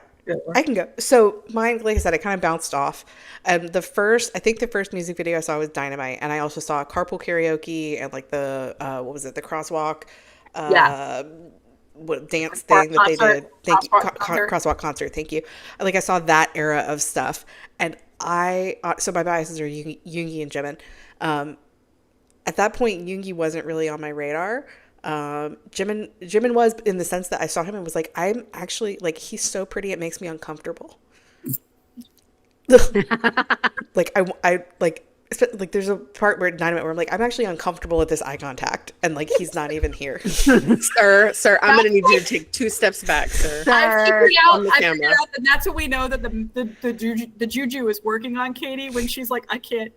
Speaker 2: I can go. So mine, like I said, it kind of bounced off. I think the first music video I saw was Dynamite, and I also saw Carpool Karaoke and like the what was it, the Crosswalk, what dance thing that they did. Thank you, Crosswalk concert. Thank you. Like I saw that era of stuff, and so my biases are Yoongi and Jimin. At that point, Yoongi wasn't really on my radar. Jimin was, in the sense that I saw him and was like, I'm actually like, he's so pretty it makes me uncomfortable. Like I like there's a part where Dynamite where I'm like, I'm actually uncomfortable with this eye contact, and like he's not even here.
Speaker 3: Sir, I'm gonna need you to take 2 steps back, sir.
Speaker 5: I figured out
Speaker 3: camera.
Speaker 5: that that's what we know that the juju is working on Katie when she's like, I can't.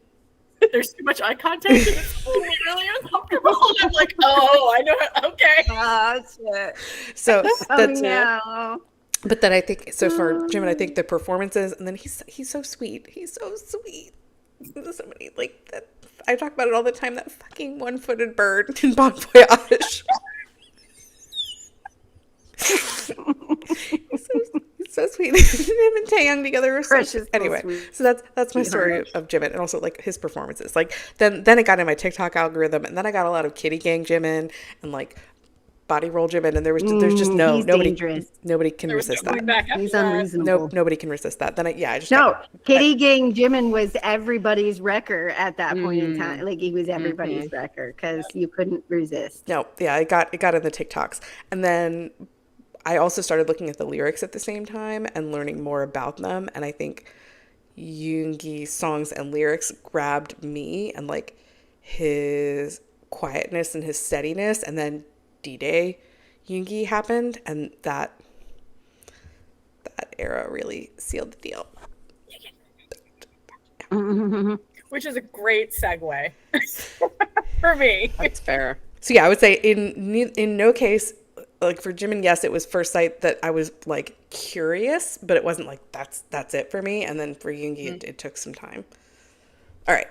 Speaker 5: There's too much eye contact and it's really uncomfortable. And I'm like, oh, I know. Okay.
Speaker 4: Oh, shit.
Speaker 2: So that's
Speaker 4: no.
Speaker 2: But then I think, so for Jimin, I think the performances, and then he's so sweet. He's so sweet. Somebody like that. I talk about it all the time. That fucking one-footed bird in Bon Voyage. He's so sweet. Him and Taeyang together are so anyway. So that's my story of Jimin, and also like his performances. Like then it got in my TikTok algorithm, and then I got a lot of Kitty Gang Jimin and like Body Roll Jimin, and there's just nobody can resist that.
Speaker 4: He's unreasonable.
Speaker 2: Nobody can resist that. Then
Speaker 4: Kitty Gang Jimin was everybody's wrecker at that point in time. Like he was everybody's wrecker because you couldn't resist.
Speaker 2: No, yeah, it got in the TikToks, and then I also started looking at the lyrics at the same time and learning more about them. And I think Yoongi's songs and lyrics grabbed me, and like his quietness and his steadiness. And then D-Day Yoongi happened, and that era really sealed the deal.
Speaker 5: Which is a great segue for me.
Speaker 3: That's fair.
Speaker 2: So yeah, I would say in no case, like for Jimin, yes, it was first sight that I was like curious, but it wasn't like that's it for me. And then for Yoongi, it took some time. All right.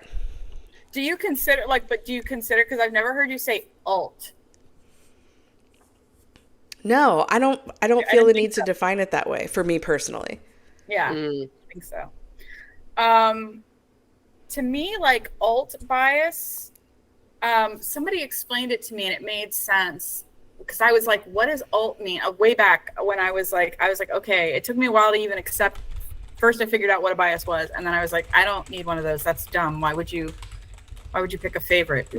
Speaker 5: Do you consider because I've never heard you say alt.
Speaker 2: No, I don't feel the need to define it that way for me personally.
Speaker 5: Yeah, I think so. To me, like alt bias, somebody explained it to me and it made sense. Because I was like, what does alt mean? Way back when I was like, okay, it took me a while to even accept. First, I figured out what a bias was, and then I was like, I don't need one of those. That's dumb. Why would you pick a favorite?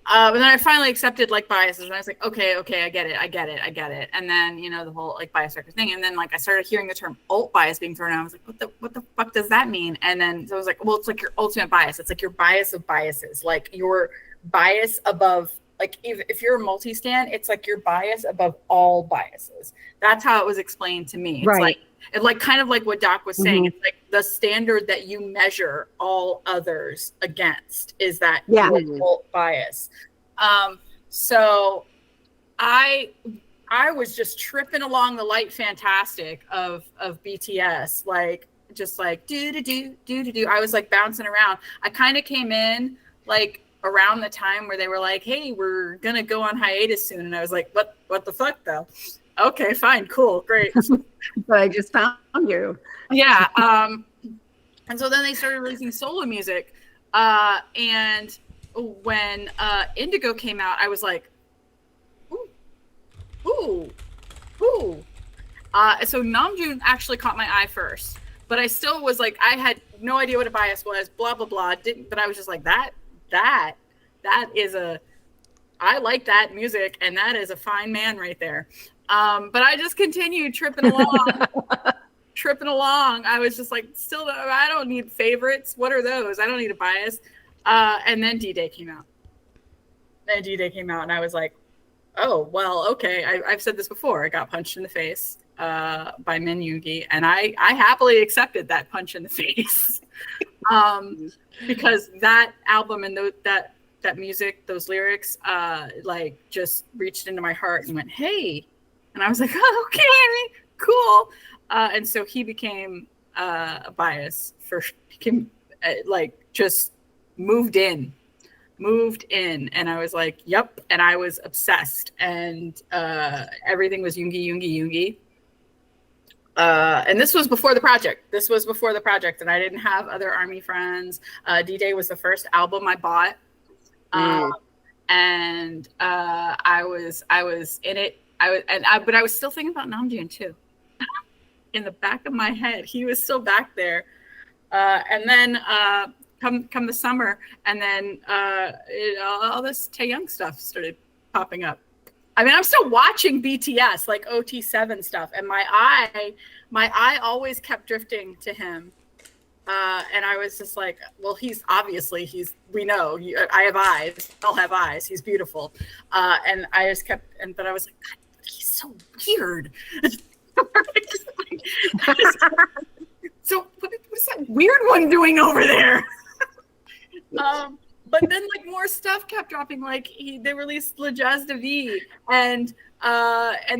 Speaker 5: But then I finally accepted like biases, and I was like, okay, I get it. And then the whole like bias factor thing, and then like I started hearing the term alt bias being thrown out. I was like, what the fuck does that mean? And then so I was like, well, it's like your ultimate bias. It's like your bias of biases, like your bias above. Like if you're a multi-stan, it's like your bias above all biases. That's how it was explained to me. It's like kind of like what Doc was saying. It's like the standard that you measure all others against is that alt bias. So I was just tripping along the light fantastic of BTS, like just like do. I was like bouncing around. I kind of came in like around the time where they were like, hey, we're gonna go on hiatus soon. And I was like, what the fuck though? Okay, fine, cool, great.
Speaker 4: But I just found you.
Speaker 5: Yeah. And so then they started releasing solo music. And when Indigo came out, I was like, ooh. So Namjoon actually caught my eye first, but I still was like, I had no idea what a bias was, blah, blah, blah. But I was just like, that is I like that music, and that is a fine man right there. But I just continued tripping along. I was just like, still, I don't need favorites. What are those? I don't need a bias. And then D-Day came out. And I was like, oh, well, okay. I've said this before. I got punched in the face by Min Yoongi, and I happily accepted that punch in the face. Because that album and that music, those lyrics, like just reached into my heart and went, hey. And I was like, oh, okay, cool. And so he became a bias like just moved in. And I was like, yep. And I was obsessed. And everything was Yoongi. And this was before the project. And I didn't have other ARMY friends. D-Day was the first album I bought. And I was in it. But I was still thinking about Namjoon too. In the back of my head, he was still back there. And then come the summer, and then all this Taehyung stuff started popping up. I mean, I'm still watching BTS, like OT7 stuff, and my eye always kept drifting to him. And I was just like, well, we know, I have eyes, I'll have eyes, he's beautiful. And I just kept, but I was like, God, he's so weird. So what is that weird one doing over there? But then like more stuff kept dropping. Like they released La Jazz de Vie, and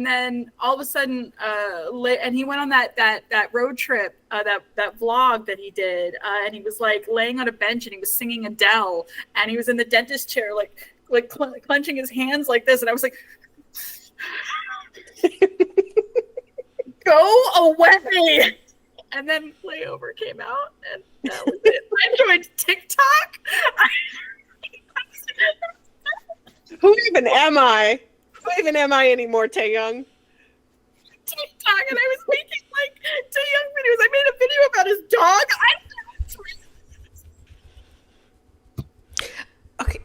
Speaker 5: then all of a sudden, and he went on that road trip, that vlog that he did, and he was like laying on a bench and he was singing Adele, and he was in the dentist chair like clenching his hands like this, and I was like, go away. And then Layover came out, and that was it. I joined TikTok.
Speaker 3: Who even am I? Who even am I anymore, Taehyung?
Speaker 5: TikTok, and I was making like Taehyung videos. I made a video about his dog.
Speaker 2: Okay.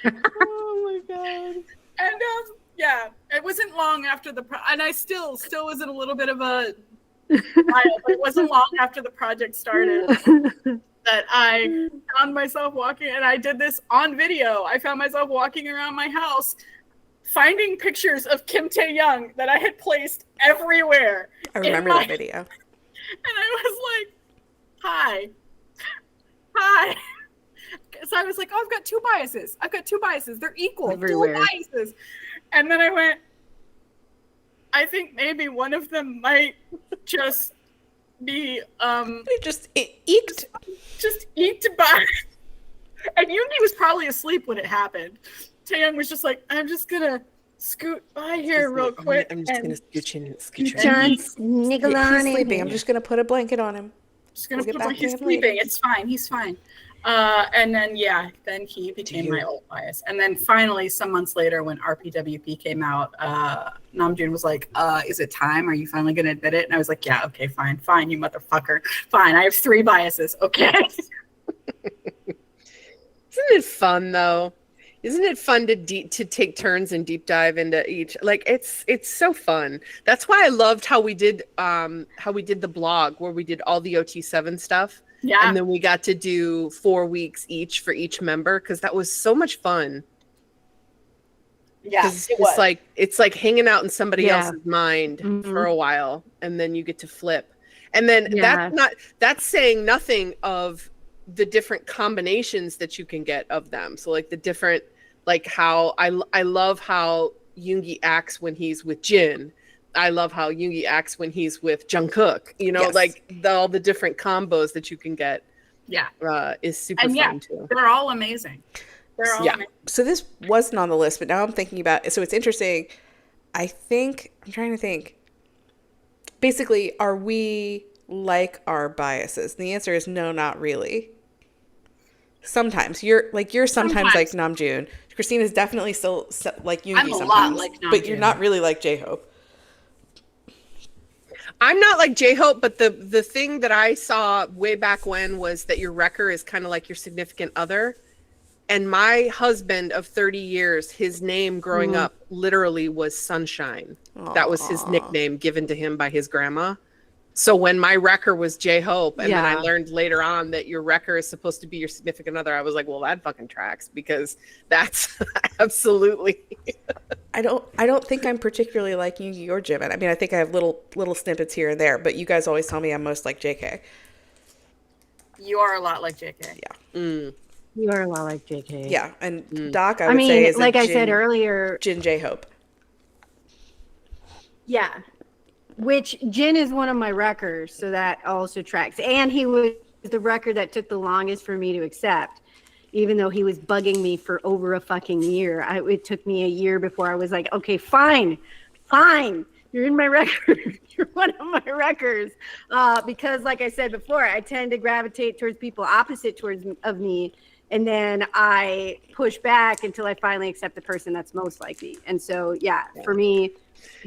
Speaker 3: Oh my god.
Speaker 5: And yeah, it wasn't long after and I still was in a little bit of a wild, but it wasn't long after the project started that I found myself walking, and I did this on video. I found myself walking around my house, finding pictures of Kim Taehyung that I had placed everywhere.
Speaker 2: I remember that video.
Speaker 5: And I was like, hi. So I was like, oh, I've got two biases. They're equal.
Speaker 4: Everywhere.
Speaker 5: Dual biases. And then I went, I think maybe one of them might just be
Speaker 2: just eked
Speaker 5: by. And Yoongi was probably asleep when it happened. Taehyung was just like, I'm just gonna scoot by here real quick.
Speaker 3: I'm just gonna scooch in.
Speaker 4: John sniggle on
Speaker 2: He's sleeping.
Speaker 4: in.
Speaker 2: I'm just gonna put a blanket on him.
Speaker 5: He's sleeping. It's fine. He's fine. And then then he became my old bias. And then finally, some months later, when RPWP came out, Namjoon was like, "Is it time? Are you finally gonna admit it?" And I was like, "Yeah, okay, fine, you motherfucker, fine. I have 3 biases, okay."
Speaker 3: Isn't it fun though? Isn't it fun to take turns and deep dive into each? Like it's so fun. That's why I loved how we did the blog where we did all the OT7 stuff.
Speaker 5: Yeah.
Speaker 3: And then we got to do 4 weeks each for each member because that was so much fun.
Speaker 5: Yeah,
Speaker 3: it's like hanging out in somebody else's mind for a while, and then you get to flip. And then that's saying nothing of the different combinations that you can get of them. So like the different, like how I love how Yoongi acts when he's with Jin. I love how Yoongi acts when he's with Jungkook. You know,
Speaker 2: Yes.
Speaker 3: like all the different combos that you can get.
Speaker 5: Yeah.
Speaker 3: is super
Speaker 5: And
Speaker 3: fun too.
Speaker 5: they're all amazing. They're all
Speaker 3: Yeah.
Speaker 5: amazing.
Speaker 2: So this wasn't on the list, but now I'm thinking about. So it's interesting. I'm trying to think. Basically, are we like our biases? And the answer is no, not really. Sometimes you're sometimes like Namjoon. Christina's definitely still like Yoongi
Speaker 5: I'm a
Speaker 2: sometimes,
Speaker 5: lot like
Speaker 2: but you're
Speaker 5: Namjoon.
Speaker 2: not really like J-Hope.
Speaker 3: I'm not like J-Hope, but the thing that I saw way back when was that your wrecker is kind of like your significant other. And my husband of 30 years, his name growing up literally was Sunshine. That was his nickname given to him by his grandma. So when my wrecker was J-Hope, and then I learned later on that your wrecker is supposed to be your significant other, I was like, well, that fucking tracks, because that's absolutely.
Speaker 2: I don't think I'm particularly like Yoongi or Jimin. I mean, I think I have little snippets here and there, but you guys always tell me I'm most like JK.
Speaker 5: You are a lot like JK.
Speaker 2: Yeah.
Speaker 4: You are a lot like JK.
Speaker 2: Yeah, and Doc, I
Speaker 4: I
Speaker 2: would
Speaker 4: mean,
Speaker 2: say is
Speaker 4: like
Speaker 2: a
Speaker 4: I said earlier,
Speaker 2: Jin J-Hope.
Speaker 4: yeah. Which Jin is one of my wreckers, so that also tracks. And he was the wrecker that took the longest for me to accept, even though he was bugging me for over a fucking year. It took me a year before I was like, okay, fine. You're in my record. You're one of my wreckers. Because like I said before, I tend to gravitate towards people opposite of me. And then I push back until I finally accept the person that's most like me. And so, for me,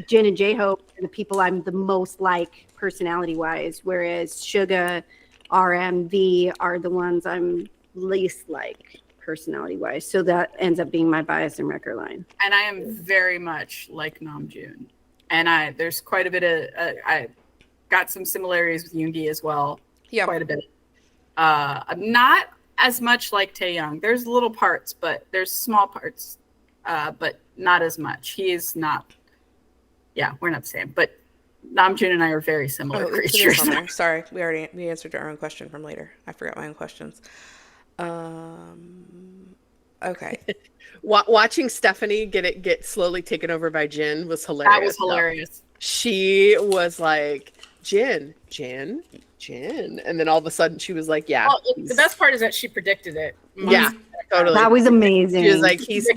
Speaker 4: Jin and J-Hope are the people I'm the most like personality-wise, whereas Suga, RMV are the ones I'm least like personality-wise. So that ends up being my bias and wrecker line.
Speaker 5: And I am very much like Namjoon. And there's quite a bit of, I got some similarities with Yoongi as well.
Speaker 2: Yeah.
Speaker 5: Quite a bit. I'm not as much like Taeyong. There's little parts, but there's small parts, but not as much. He is not, we're not the same. But Namjoon and I are very similar creatures.
Speaker 2: On there. Sorry, we answered our own question from later. I forgot my own questions. Okay.
Speaker 3: Watching Stephanie get slowly taken over by Jin was hilarious.
Speaker 5: That was hilarious.
Speaker 3: She was like, Jin, and then all of a sudden she was like, yeah.
Speaker 5: Well, the best part is that she predicted it.
Speaker 3: Yeah, totally.
Speaker 4: That was amazing.
Speaker 3: She was like, he's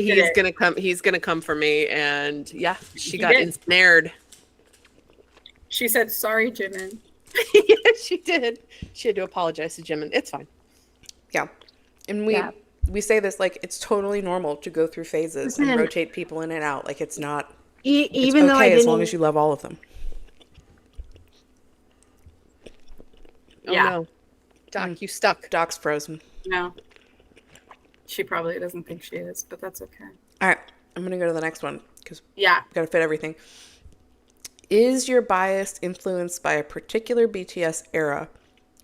Speaker 3: gonna come for me, and she got ensnared.
Speaker 5: She said, sorry, Jimin.
Speaker 3: Yeah, she did. She had to apologize to Jimin. It's fine.
Speaker 2: Yeah. And we say this like it's totally normal to go through phases and rotate people in and out. Like it's not
Speaker 4: even
Speaker 2: it's
Speaker 4: though I
Speaker 2: okay
Speaker 4: didn't,
Speaker 2: as long as you love all of them.
Speaker 3: Oh no. Doc, you stuck.
Speaker 2: Doc's frozen.
Speaker 5: No. She probably doesn't think she is, but that's okay.
Speaker 2: All right. I'm going to go to the next one because we've
Speaker 5: Yeah.
Speaker 2: got to fit everything. Is your bias influenced by a particular BTS era?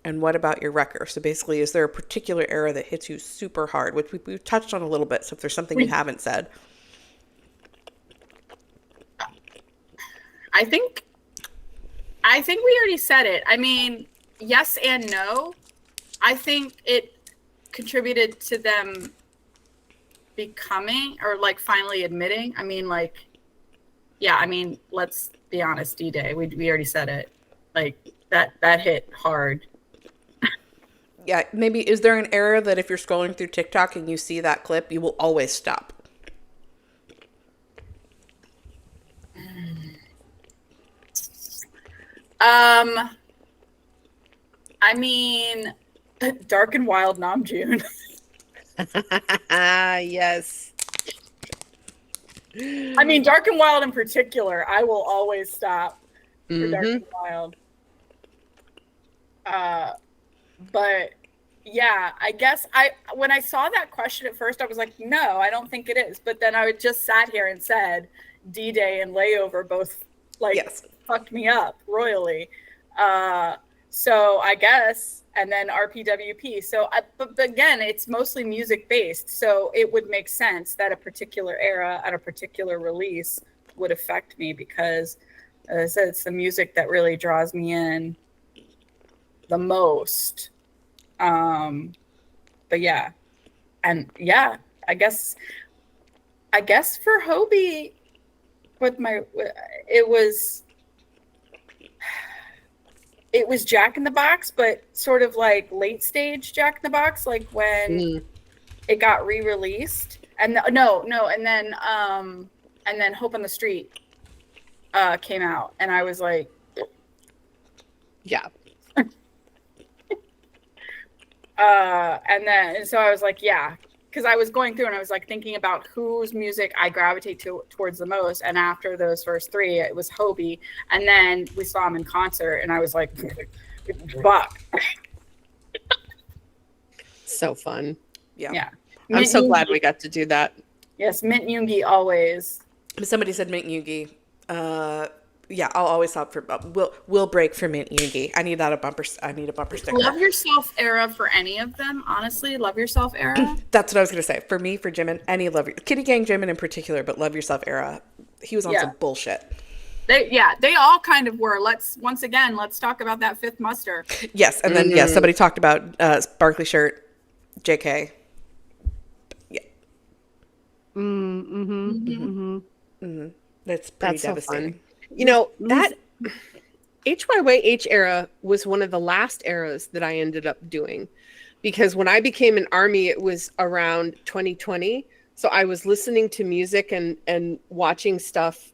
Speaker 2: And what about your wrecker? So basically, is there a particular era that hits you super hard? Which we've touched on a little bit. So if there's something you haven't said.
Speaker 5: I think we already said it. I mean, yes and no. I think it contributed to them becoming or like finally admitting. I mean, like, yeah, I mean, let's be honest, D-Day. We already said it. Like that hit hard.
Speaker 2: Yeah, maybe is there an era that if you're scrolling through TikTok and you see that clip, you will always stop?
Speaker 5: I mean, Dark and Wild Namjoon.
Speaker 3: Yes.
Speaker 5: I mean, Dark and Wild in particular, I will always stop for Dark and Wild. But yeah, I guess when I saw that question at first, I was like, no, I don't think it is. But then I just sat here and said D-Day and Layover both fucked me up royally. So I guess, and then RPWP. So, but again, it's mostly music based. So it would make sense that a particular era and a particular release would affect me because, as I said, it's the music that really draws me in the most. But yeah, and yeah, I guess for Hobie, it was Jack in the Box, but sort of like late stage Jack in the Box, like when it got re-released. And and then Hope on the Street came out, and I was like,
Speaker 3: Yeah.
Speaker 5: and so I was like, yeah, because I was going through and I was like thinking about whose music I gravitate towards the most. And after those first three, it was Hobie. And then we saw him in concert, and I was like, fuck.
Speaker 3: So fun.
Speaker 5: Yeah.
Speaker 3: I'm so glad we got to do that.
Speaker 5: Yes, Mint Yoongi always.
Speaker 2: Somebody said Mint Yoongi. Yeah, I'll always stop for. We'll break for Mint Yoongi. I need a bumper sticker.
Speaker 5: Love Yourself era for any of them. Honestly, Love Yourself era.
Speaker 2: That's what I was gonna say. For me, for Jimin, any Kitty Gang Jimin in particular, but Love Yourself era. He was on some bullshit.
Speaker 5: They all kind of were. Let's talk about that fifth muster.
Speaker 2: Yes, and then somebody talked about Sparkly Shirt, JK. Yeah. That's pretty devastating.
Speaker 3: So fun. You know, that HYYH era was one of the last eras that I ended up doing, because when I became an ARMY, it was around 2020. So I was listening to music and watching stuff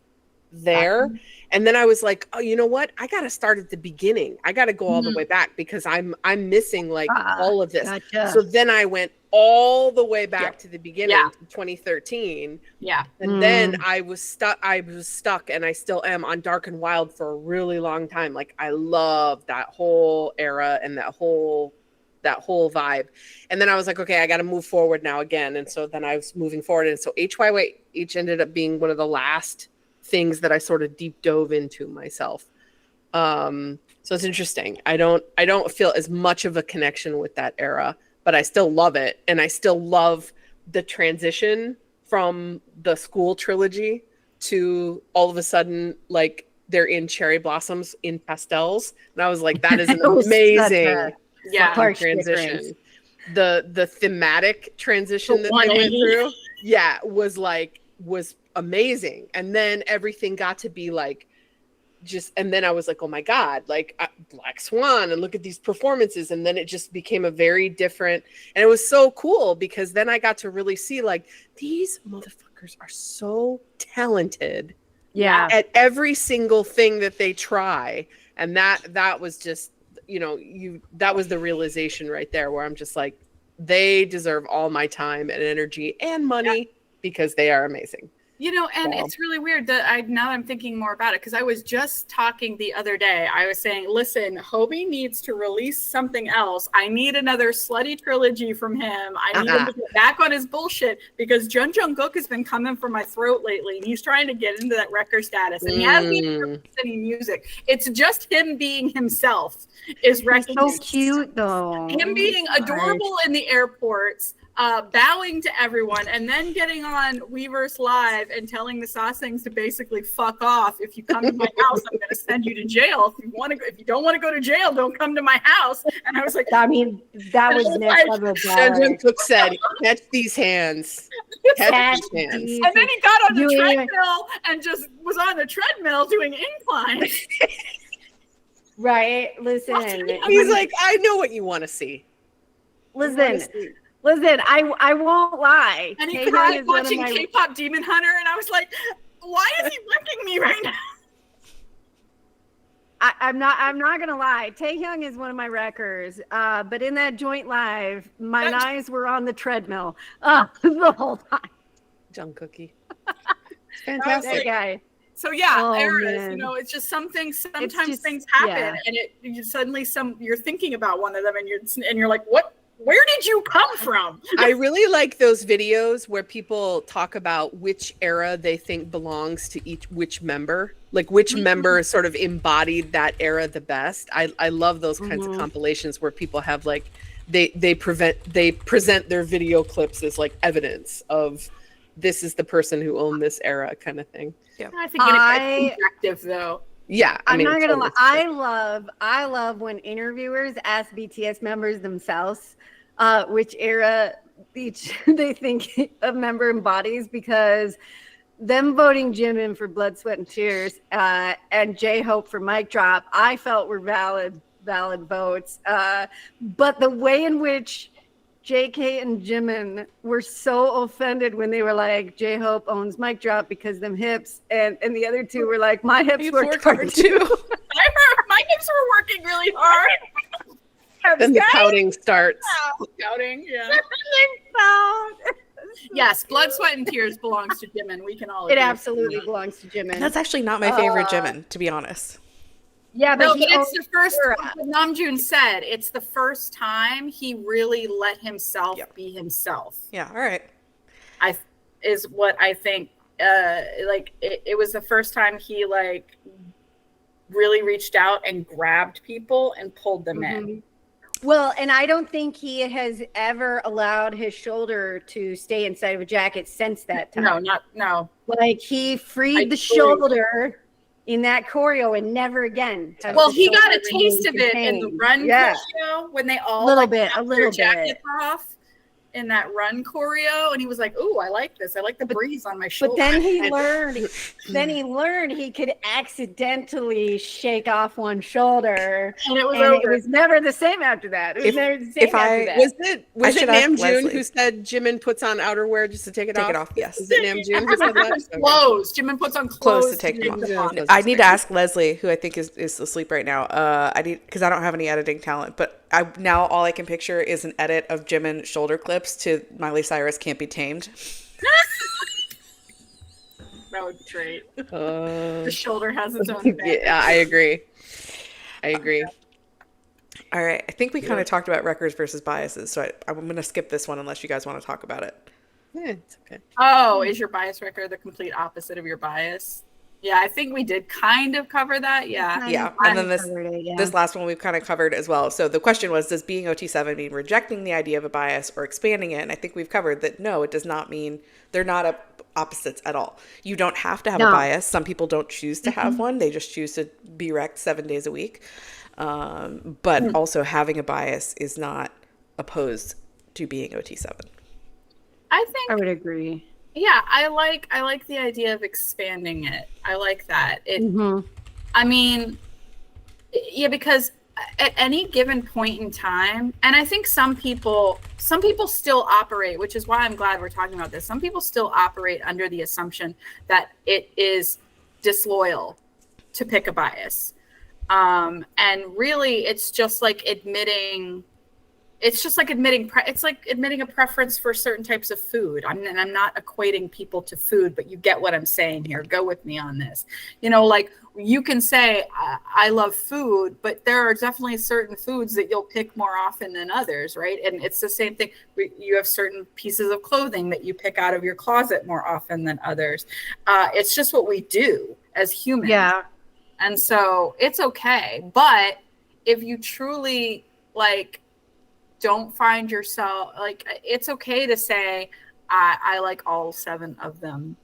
Speaker 3: there. And then I was like, oh, you know what? I got to start at the beginning. I got to go all the way back, because I'm missing like all of this. Gotcha. So then I went all the way back to the beginning, to 2013. Yeah. And then I was stuck, and I still am on Dark and Wild for a really long time. Like, I love that whole era and that whole vibe. And then I was like, okay, I got to move forward now again. And so then I was moving forward. And so HYYH ended up being one of the last things that I sort of deep dove into myself. So it's interesting. I don't feel as much of a connection with that era, but I still love it. And I still love the transition from the School trilogy to all of a sudden, like, they're in cherry blossoms in pastels. And I was like, that is an amazing transition. The thematic transition that they went through, was amazing. And then everything got to be like, and then I was like, oh my God, like Black Swan, and look at these performances. And then it just became a very different, and it was so cool, because then I got to really see, like, these motherfuckers are so talented at every single thing that they try. And that was just, that was the realization right there, where I'm just like, they deserve all my time and energy and money, because they are amazing.
Speaker 5: And it's really weird that now I'm thinking more about it, because I was just talking the other day. I was saying, listen, Hobie needs to release something else. I need another slutty trilogy from him. I need him to get back on his bullshit, because Jung Jungkook has been coming for my throat lately. And he's trying to get into that record status, and he hasn't even released any music. It's just him being himself is recognized.
Speaker 4: So cute, though.
Speaker 5: Him being adorable in the airports. Bowing to everyone, and then getting on Weverse Live and telling the Sasaengs to basically fuck off. If you come to my house, I'm going to send you to jail. If you don't want to go to jail, don't come to my house. And I was like,
Speaker 4: I mean, that was next level.
Speaker 3: Jungkook said, "Catch these hands, catch these hands."
Speaker 5: And then he got on the treadmill and just was on the treadmill doing inclines.
Speaker 4: Right? Listen,
Speaker 3: he's like, I know what you want to see.
Speaker 4: Listen, I won't lie.
Speaker 5: And he cried watching K-pop Demon Hunter, and I was like, why is he wrecking me right now?
Speaker 4: I'm not gonna lie. Taehyung is one of my wreckers. But in that joint live, my eyes were on the treadmill the whole time.
Speaker 3: Jungkookie. It's fantastic.
Speaker 4: Guy.
Speaker 5: So eras, it's just sometimes things happen, and you suddenly you're thinking about one of them, and you're like, what? Where did you come from?
Speaker 3: I really like those videos where people talk about which era they think belongs to which member, like which member sort of embodied that era the best. I love those kinds of compilations where people have like they present their video clips as like evidence of this is the person who owned this era kind of thing.
Speaker 5: Yeah, I think it's subjective though.
Speaker 3: Yeah,
Speaker 4: I'm not gonna lie. I love when interviewers ask BTS members themselves which era they think a member embodies, because them voting Jimin for Blood, Sweat, and Tears and J-Hope for Mic Drop, I felt were valid valid votes. But the way in which JK and Jimin were so offended when they were like, J-Hope owns mic drop because them hips, and the other two were like, my hips work hard too.
Speaker 5: My hips were working really hard.
Speaker 3: Then the pouting starts.
Speaker 5: Pouting, yeah. Yes, blood, sweat, and tears belongs to Jimin. We can all agree.
Speaker 4: It absolutely belongs to Jimin.
Speaker 2: That's actually not my favorite Jimin, to be honest.
Speaker 4: Yeah, but
Speaker 5: no, but it's the first. What Namjoon said, it's the first time he really let himself be himself.
Speaker 2: Yeah, all right.
Speaker 5: Is what I think. Like it was the first time he like really reached out and grabbed people and pulled them in.
Speaker 4: Well, and I don't think he has ever allowed his shoulder to stay inside of a jacket since that time.
Speaker 5: No.
Speaker 4: Like he freed the shoulder in that choreo and never again.
Speaker 5: Well, he got a taste of it in the run choreo when they all
Speaker 4: a little bit
Speaker 5: jackets off in that run choreo, and he was like, "Ooh, I like this. I like the breeze on my shoulder."
Speaker 4: But then he learned. He could accidentally shake off one shoulder, and it was never the same after that. It was never the same after that.
Speaker 3: Was it Namjoon who said Jimin puts on outerwear just to take it off?
Speaker 2: Take it off, yes.
Speaker 3: Is it Namjoon who said that?
Speaker 5: Clothes. Jimin puts on clothes
Speaker 2: to take them off. I need to ask Leslie, who I think is asleep right now. Because I don't have any editing talent, but now all I can picture is an edit of Jimin shoulder clips to Miley Cyrus "Can't Be Tamed."
Speaker 5: That would be great. The shoulder has its own thing.
Speaker 3: Yeah, I agree.
Speaker 2: All right, I think we kind of talked about records versus biases, so I'm going to skip this one unless you guys want to talk about it.
Speaker 3: Yeah, it's okay.
Speaker 5: Oh, is your bias record the complete opposite of your bias? Yeah, I think we did kind of cover that. Yeah.
Speaker 2: And then this last one we've kind of covered as well. So the question was, does being OT7 mean rejecting the idea of a bias or expanding it? And I think we've covered that no, it does not mean they're not opposites at all. You don't have to have a bias. Some people don't choose to have one. They just choose to be wrecked 7 days a week. But also having a bias is not opposed to being OT7.
Speaker 5: I think
Speaker 4: I would agree.
Speaker 5: Yeah, I like the idea of expanding it. I like that. I mean, yeah, because at any given point in time, and I think some people still operate, which is why I'm glad we're talking about this. Some people still operate under the assumption that it is disloyal to pick a bias. And really it's just like admitting it's like admitting a preference for certain types of food. I'm not equating people to food, but you get what I'm saying here. Go with me on this. Like you can say, I love food, but there are definitely certain foods that you'll pick more often than others, right? And it's the same thing. You have certain pieces of clothing that you pick out of your closet more often than others. It's just what we do as humans.
Speaker 4: Yeah.
Speaker 5: And so it's okay. But if you truly don't find yourself it's okay to say I like all 7 of them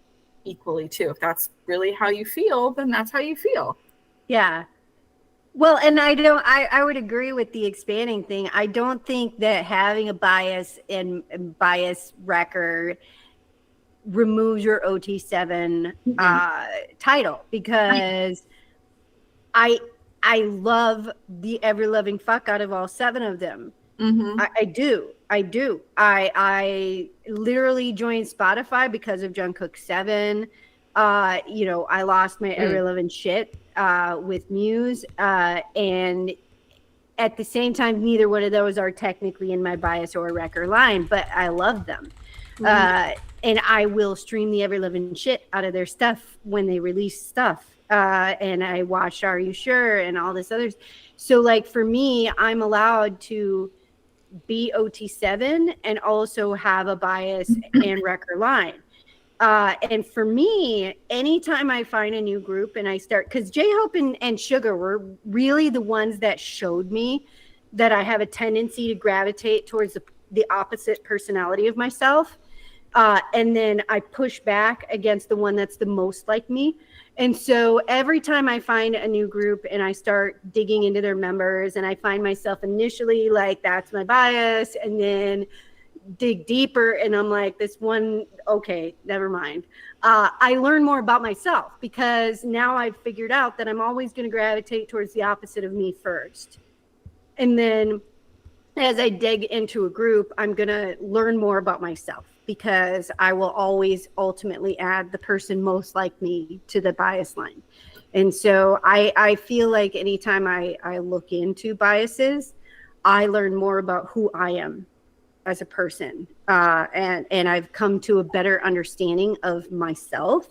Speaker 5: equally too. If that's really how you feel, then that's how you feel.
Speaker 4: Yeah. Well, and I would agree with the expanding thing. I don't think that having a bias and bias record removes your OT7 title, because I love the ever loving fuck out of all 7 of them. I do. I literally joined Spotify because of Jungkook 7. I lost my ever loving shit with Muse, and at the same time, neither one of those are technically in my bias or record line, but I love them. And I will stream the ever loving shit out of their stuff when they release stuff. And I watched Are You Sure and all this others. So for me, I'm allowed to be OT7 and also have a bias and record line. And for me, anytime I find a new group and I start, because J-Hope and Sugar were really the ones that showed me that I have a tendency to gravitate towards the opposite personality of myself. And then I push back against the one that's the most like me. And so every time I find a new group and I start digging into their members, and I find myself initially that's my bias, and then dig deeper and I'm like, this one, okay, never mind. I learn more about myself, because now I've figured out that I'm always going to gravitate towards the opposite of me first. And then as I dig into a group, I'm going to learn more about myself, because I will always ultimately add the person most like me to the bias line. And so I feel like anytime I look into biases, I learn more about who I am as a person. And I've come to a better understanding of myself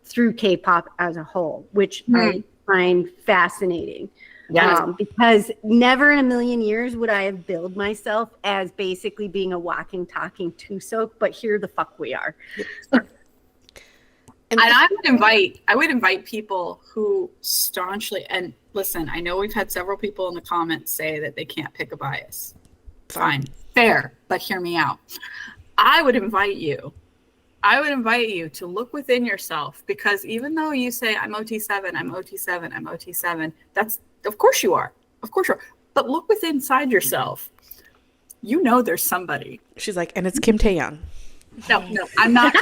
Speaker 4: through K-pop as a whole, which I find fascinating.
Speaker 5: Yes.
Speaker 4: Because never in a million years would I have billed myself as basically being a walking, talking two-soak, but here the fuck we are.
Speaker 5: And I would invite people who staunchly, and listen, I know we've had several people in the comments say that they can't pick a bias. Fine, fair, but hear me out. I would invite you to look within yourself, because even though you say I'm OT7, I'm OT7, I'm OT7, that's, of course you are. Of course you are. But look within inside yourself. You know there's somebody.
Speaker 2: She's like, and it's Kim Tae-young.
Speaker 5: No, I'm not.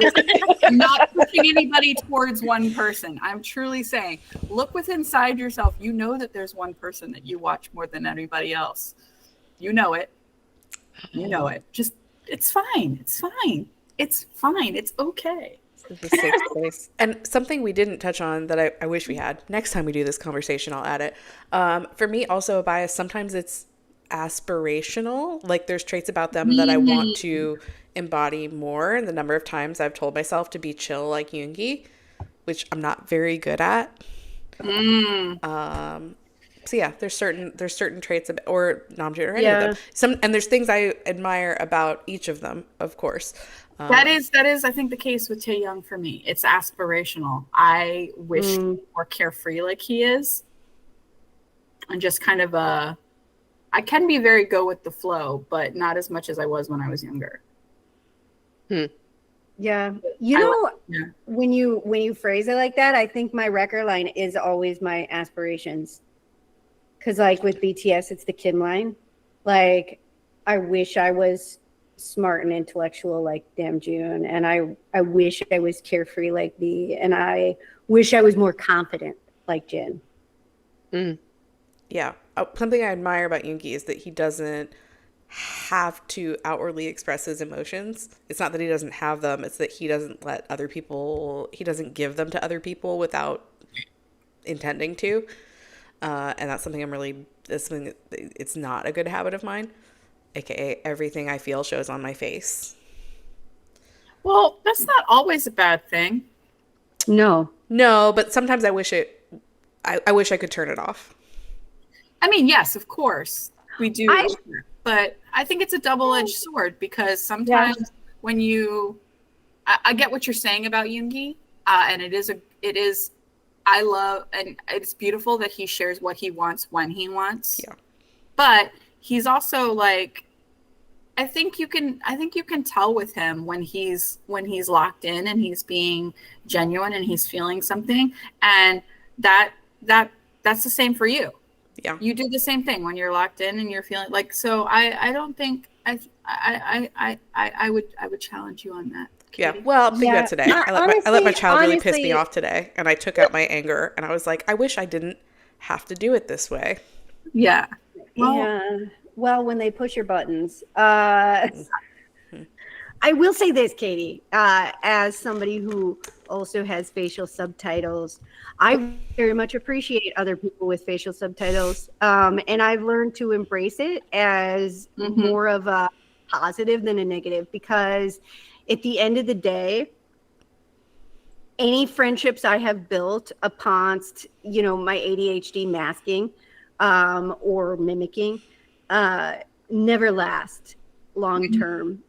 Speaker 5: I'm not pushing anybody towards one person. I'm truly saying, look within inside yourself. You know that there's one person that you watch more than anybody else. You know it. You know it. Just, it's fine. It's fine. It's fine. It's okay.
Speaker 2: It's a safe space. And something we didn't touch on that I wish we had. Next time we do this conversation, I'll add it. For me, also a bias. Sometimes it's aspirational. Like there's traits about them that I want to embody more. And the number of times I've told myself to be chill like Yoongi, which I'm not very good at. So yeah, there's certain traits or Namjoon or any of them. And there's things I admire about each of them, of course.
Speaker 5: That is, I think, the case with Taeyoung for me. It's aspirational. I wish he was more carefree like he is, and just kind of I can be very go with the flow, but not as much as I was when I was younger.
Speaker 4: Yeah. When you phrase it like that, I think my record line is always my aspirations. Because like with BTS, it's the Kim line. Like, I wish I was smart and intellectual like Namjoon, and I wish I was carefree like V, and I wish I was more confident like Jin.
Speaker 2: Yeah. Something I admire about Yoongi is that he doesn't have to outwardly express his emotions. It's not that he doesn't have them, it's that he doesn't give them to other people without intending to. And that's something it's not a good habit of mine, aka everything I feel shows on my face.
Speaker 5: Well, that's not always a bad thing.
Speaker 2: No, but sometimes I wish I wish I could turn it off.
Speaker 5: I mean, yes, of course we do, but I think it's a double-edged sword, because sometimes when I get what you're saying about Yoongi, and it is I love, and it's beautiful that he shares what he wants when he wants. Yeah. But he's also like, I think you can tell with him when he's locked in and he's being genuine and he's feeling something, and that's the same for you. Yeah. You do the same thing when you're locked in and you're feeling like, so I don't think I would challenge you on that.
Speaker 2: Yeah, well, I'm thinking about today. I let my child really piss me off today, and I took out my anger, and I was like, I wish I didn't have to do it this way.
Speaker 5: Yeah.
Speaker 4: Well, when they push your buttons. I will say this, Katie, as somebody who also has facial subtitles, I very much appreciate other people with facial subtitles, and I've learned to embrace it as more of a positive than a negative, because at the end of the day, any friendships I have built upon, my ADHD masking or mimicking never last long term.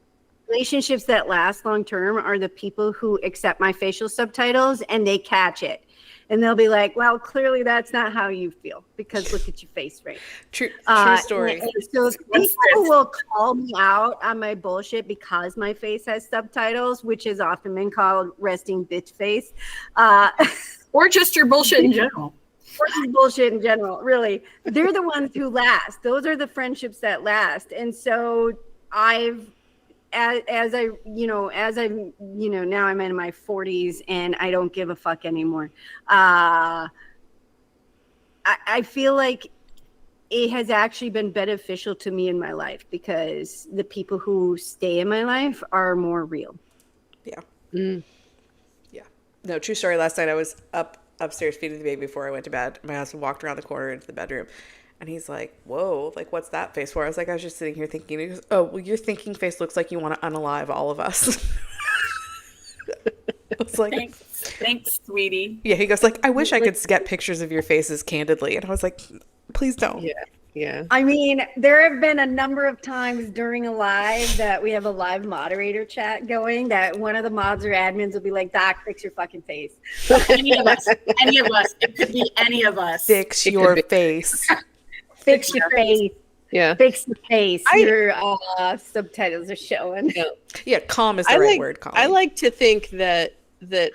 Speaker 4: Relationships that last long term are the people who accept my facial subtitles and they catch it. And they'll be like, well, clearly that's not how you feel, because look at your face right.
Speaker 2: True story.
Speaker 4: And so people will call me out on my bullshit because my face has subtitles, which has often been called resting bitch face.
Speaker 5: Or just your bullshit in general.
Speaker 4: Or just bullshit in general, really. They're the ones who last. Those are the friendships that last. And so as I now I'm in my 40s and I don't give a fuck anymore. I feel like it has actually been beneficial to me in my life because the people who stay in my life are more real.
Speaker 2: Yeah.
Speaker 3: Mm.
Speaker 2: Yeah. No, true story. Last night I was upstairs feeding the baby before I went to bed. My husband walked around the corner into the bedroom and he's like, whoa, like, what's that face for? I was like, I was just sitting here thinking. He goes, oh, well, your thinking face looks like you want to unalive all of us. I was like,
Speaker 5: Thanks, sweetie.
Speaker 2: yeah, he goes like, I wish I could get pictures of your faces candidly. And I was like, please don't.
Speaker 3: Yeah. Yeah.
Speaker 4: I mean, there have been a number of times during a live that we have a live moderator chat going that one of the mods or admins will be like, Doc, fix your fucking face.
Speaker 5: Any of us. Any of us. It could be any of us.
Speaker 2: Fix your face.
Speaker 4: Fix your face.
Speaker 3: Yeah.
Speaker 4: Fix your face. Your subtitles are showing.
Speaker 3: Yeah.
Speaker 2: Yeah, calm is the right word, calm.
Speaker 3: I like to think that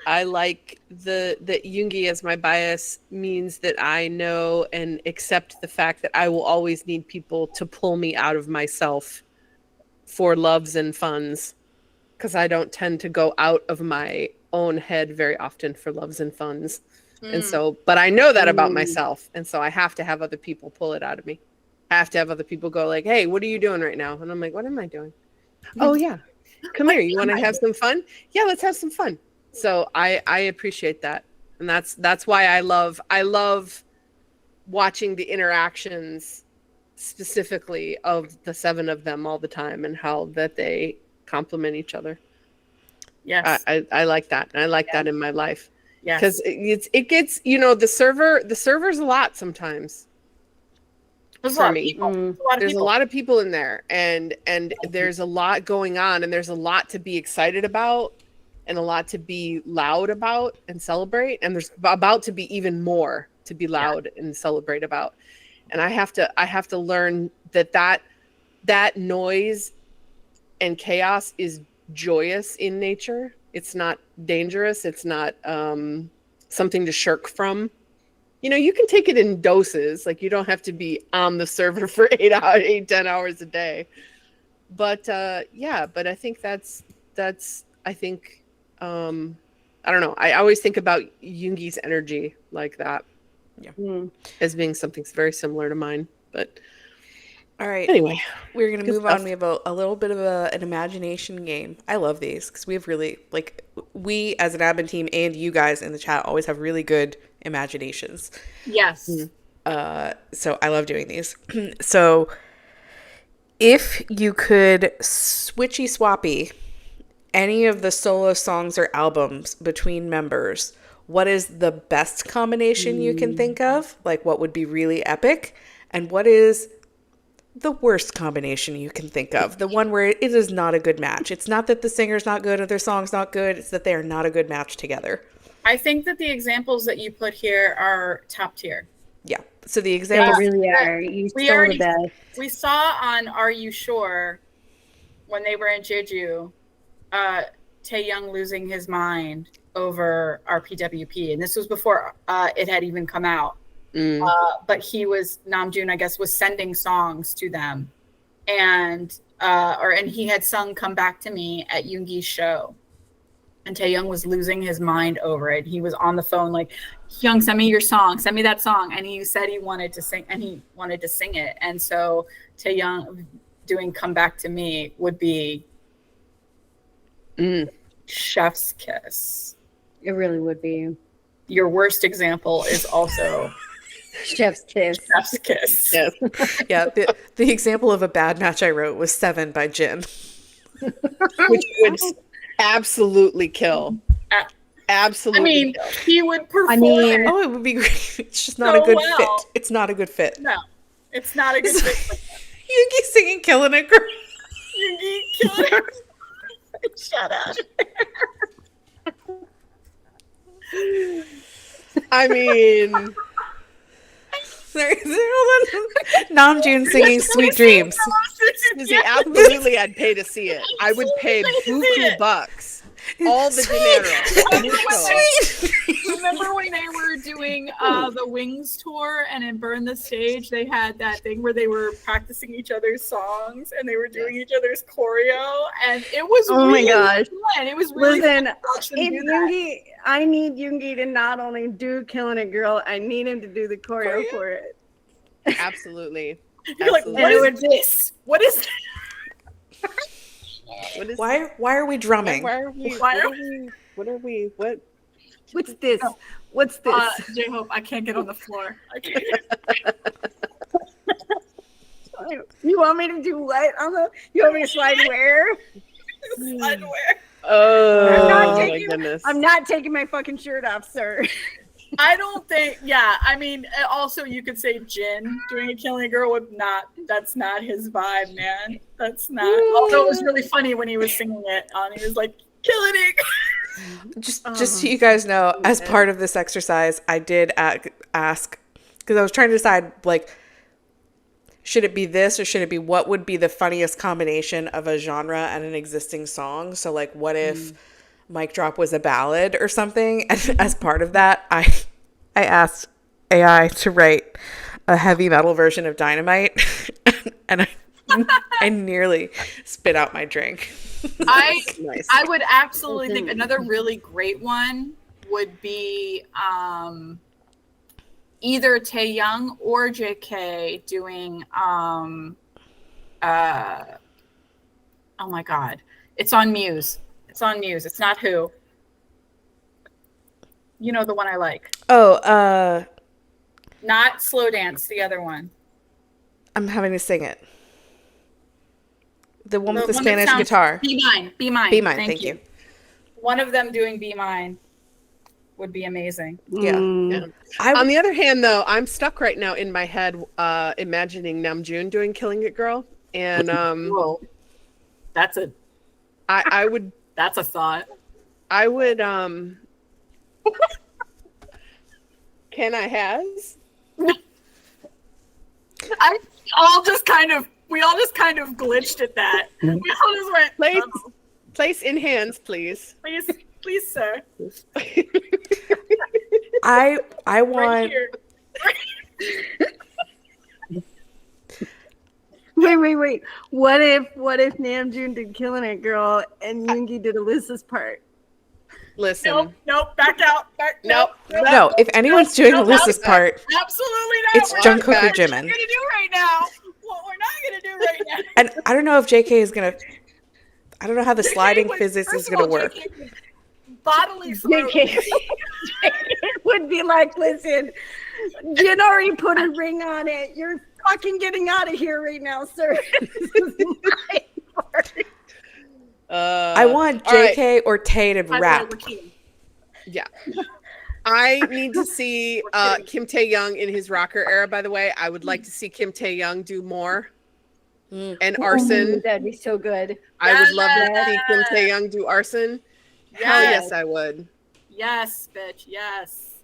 Speaker 3: I like that Jungi as my bias means that I know and accept the fact that I will always need people to pull me out of myself for loves and funs, because I don't tend to go out of my own head very often for loves and funs. And so, but I know that about myself, and so I have to have other people pull it out of me. I have to have other people go like, hey, what are you doing right now? And I'm like, what am I doing? Oh yeah, come here, you want to have some fun? Yeah, let's have some fun. So I appreciate that, and that's why I love watching the interactions specifically of the 7 of them all the time and how that they complement each other.
Speaker 5: Yes,
Speaker 3: I like that, and I like that in my life.
Speaker 5: yes.
Speaker 3: Because it gets, the server's a lot sometimes.
Speaker 5: There's a
Speaker 3: for
Speaker 5: lot of
Speaker 3: me.
Speaker 5: people.
Speaker 3: There's a lot of people in there, and there's a lot going on, and there's a lot to be excited about, and a lot to be loud about and celebrate, and there's about to be even more to be loud and celebrate about. And I have to learn that noise and chaos is joyous in nature. It's not dangerous. It's not something to shirk from. You can take it in doses. Like, you don't have to be on the server for 10 hours a day. But but I think that's I think I don't know. I always think about Jungi's energy like that.
Speaker 2: Yeah.
Speaker 3: As being something very similar to mine. But
Speaker 2: all right.
Speaker 3: Anyway,
Speaker 2: we're going to move
Speaker 3: stuff.
Speaker 2: on. We have a little bit of an imagination game. I love these because we have really, we as an admin team and you guys in the chat always have really good imaginations.
Speaker 5: Yes.
Speaker 2: So I love doing these. So if you could switchy swappy any of the solo songs or albums between members, what is the best combination you can think of? Like, what would be really epic? And what is the worst combination you can think of? The one where it is not a good match. It's not that the singer's not good or their song's not good. It's that they are not a good match together.
Speaker 5: I think that the examples that you put here are top tier.
Speaker 2: Yeah. So the examples
Speaker 4: They really are. You stole the best.
Speaker 5: We saw on Are You Sure when they were in Jeju, Taehyung losing his mind over RPWP, and this was before it had even come out. But Namjoon, I guess, was sending songs to them, and he had sung "Come Back to Me" at Yoongi's show, and Taehyung was losing his mind over it. He was on the phone like, "Hyung, send me your song, send me that song," and he said he wanted to sing, and he wanted to sing it, and so Taehyung doing "Come Back to Me" would be chef's kiss.
Speaker 4: It really would be.
Speaker 5: Your worst example is also
Speaker 4: chef's kiss.
Speaker 5: Chef's kiss.
Speaker 3: Yes.
Speaker 2: Yeah, the example of a bad match I wrote was 7 by Jin.
Speaker 3: Which would absolutely kill. Absolutely kill.
Speaker 5: He would perform.
Speaker 2: Oh, it would be great. It's just not a good fit. It's not a good fit.
Speaker 5: No, it's not a good fit.
Speaker 2: Yoongi singing "Killing It, Girl."
Speaker 5: Yoongi killing it. Shut up.
Speaker 3: I mean,
Speaker 2: Sorry, Namjoon singing "Sweet Dreams."
Speaker 3: he absolutely I'd pay to see it. I would pay buku bucks. All the dinero.
Speaker 5: Remember when they were doing the Wings tour, and in Burn the Stage they had that thing where they were practicing each other's songs and they were doing each other's choreo, and it was
Speaker 4: my gosh
Speaker 5: fun. It was really
Speaker 4: Listen,
Speaker 5: fun to watch them
Speaker 4: if
Speaker 5: do that.
Speaker 4: Yoongi, I need Yoongi to not only do "Killing It, Girl," I need him to do the choreo for it.
Speaker 3: Absolutely.
Speaker 5: You're like,
Speaker 3: Absolutely.
Speaker 5: what is this? What is
Speaker 3: What is
Speaker 2: Why are we drumming?
Speaker 3: Why are we?
Speaker 5: Why
Speaker 3: What
Speaker 5: are-
Speaker 3: are we? What are we? What?
Speaker 4: What's this? What's this?
Speaker 5: J-Hope, I can't get on the floor. I can't.
Speaker 4: You want me to do what? You want me to slide where?
Speaker 5: Underwear.
Speaker 3: Oh
Speaker 4: not
Speaker 3: my
Speaker 4: taking-
Speaker 3: goodness!
Speaker 4: I'm not taking my fucking shirt off, sir.
Speaker 5: I don't think, yeah, I mean, also you could say Jin doing a Killing a Girl would not, that's not his vibe, man. That's not, although it was really funny when he was singing it, he was like, killing it.
Speaker 2: Just so you guys know, as part of this exercise, I did ask, because I was trying to decide, like, should it be this or should it be what would be the funniest combination of a genre and an existing song? So, like, what if Mic Drop was a ballad or something? And as part of that, I asked AI to write a heavy metal version of Dynamite, and I nearly spit out my drink.
Speaker 3: Nice.
Speaker 5: I would absolutely think another really great one would be either Taeyoung or JK doing oh my god, it's on Muse. It's on Muse. It's not Who. You know the one I like.
Speaker 2: Oh,
Speaker 5: Not Slow Dance, the other one.
Speaker 2: I'm having to sing it. The one with the
Speaker 5: one that
Speaker 2: Spanish
Speaker 5: sounds-
Speaker 2: guitar.
Speaker 5: Be Mine. Be Mine.
Speaker 2: Be Mine, thank you.
Speaker 5: One of them doing Be Mine would be amazing.
Speaker 2: Yeah.
Speaker 4: Mm.
Speaker 3: On the other hand, though, I'm stuck right now in my head, imagining Namjoon doing "Killing It, Girl," and
Speaker 5: Whoa. That's a
Speaker 3: I
Speaker 5: thought.
Speaker 3: would Can I has?
Speaker 5: We all just kind of glitched at that. We all just went,
Speaker 3: Place in hands, please.
Speaker 5: please, sir.
Speaker 2: I
Speaker 5: Right
Speaker 2: want
Speaker 5: here.
Speaker 4: Wait. What if Namjoon did Killing It Girl and Yoongi did Alyssa's part?
Speaker 3: Listen.
Speaker 5: Nope, back out.
Speaker 3: Nope.
Speaker 2: no. If anyone's doing
Speaker 5: no,
Speaker 2: Alyssa's
Speaker 5: no.
Speaker 2: part,
Speaker 5: Absolutely not.
Speaker 2: it's
Speaker 5: We're
Speaker 2: Jungkook
Speaker 5: not
Speaker 2: or
Speaker 5: gonna do
Speaker 2: Jimin.
Speaker 5: right now. What we're not gonna do right now.
Speaker 2: And I don't know if JK is gonna. I don't know how the sliding
Speaker 5: JK
Speaker 2: physics
Speaker 5: first
Speaker 2: is
Speaker 5: of
Speaker 2: gonna
Speaker 5: all,
Speaker 2: work.
Speaker 5: JK would bodily flow.
Speaker 4: JK would be like, listen, Jin already put a ring on it. You're fucking getting out of here right now, sir. This is my part.
Speaker 2: I want
Speaker 3: all right.
Speaker 2: JK or Tay to rap.
Speaker 3: Yeah. I need to see Kim Tae-young in his rocker era, by the way. I would like to see Kim Tae-young do more. And Arson.
Speaker 4: That'd be so good.
Speaker 3: I would love to see Kim Tae-young do Arson. Hell
Speaker 5: Yes.
Speaker 3: yes, I would.
Speaker 5: Yes, bitch. Yes.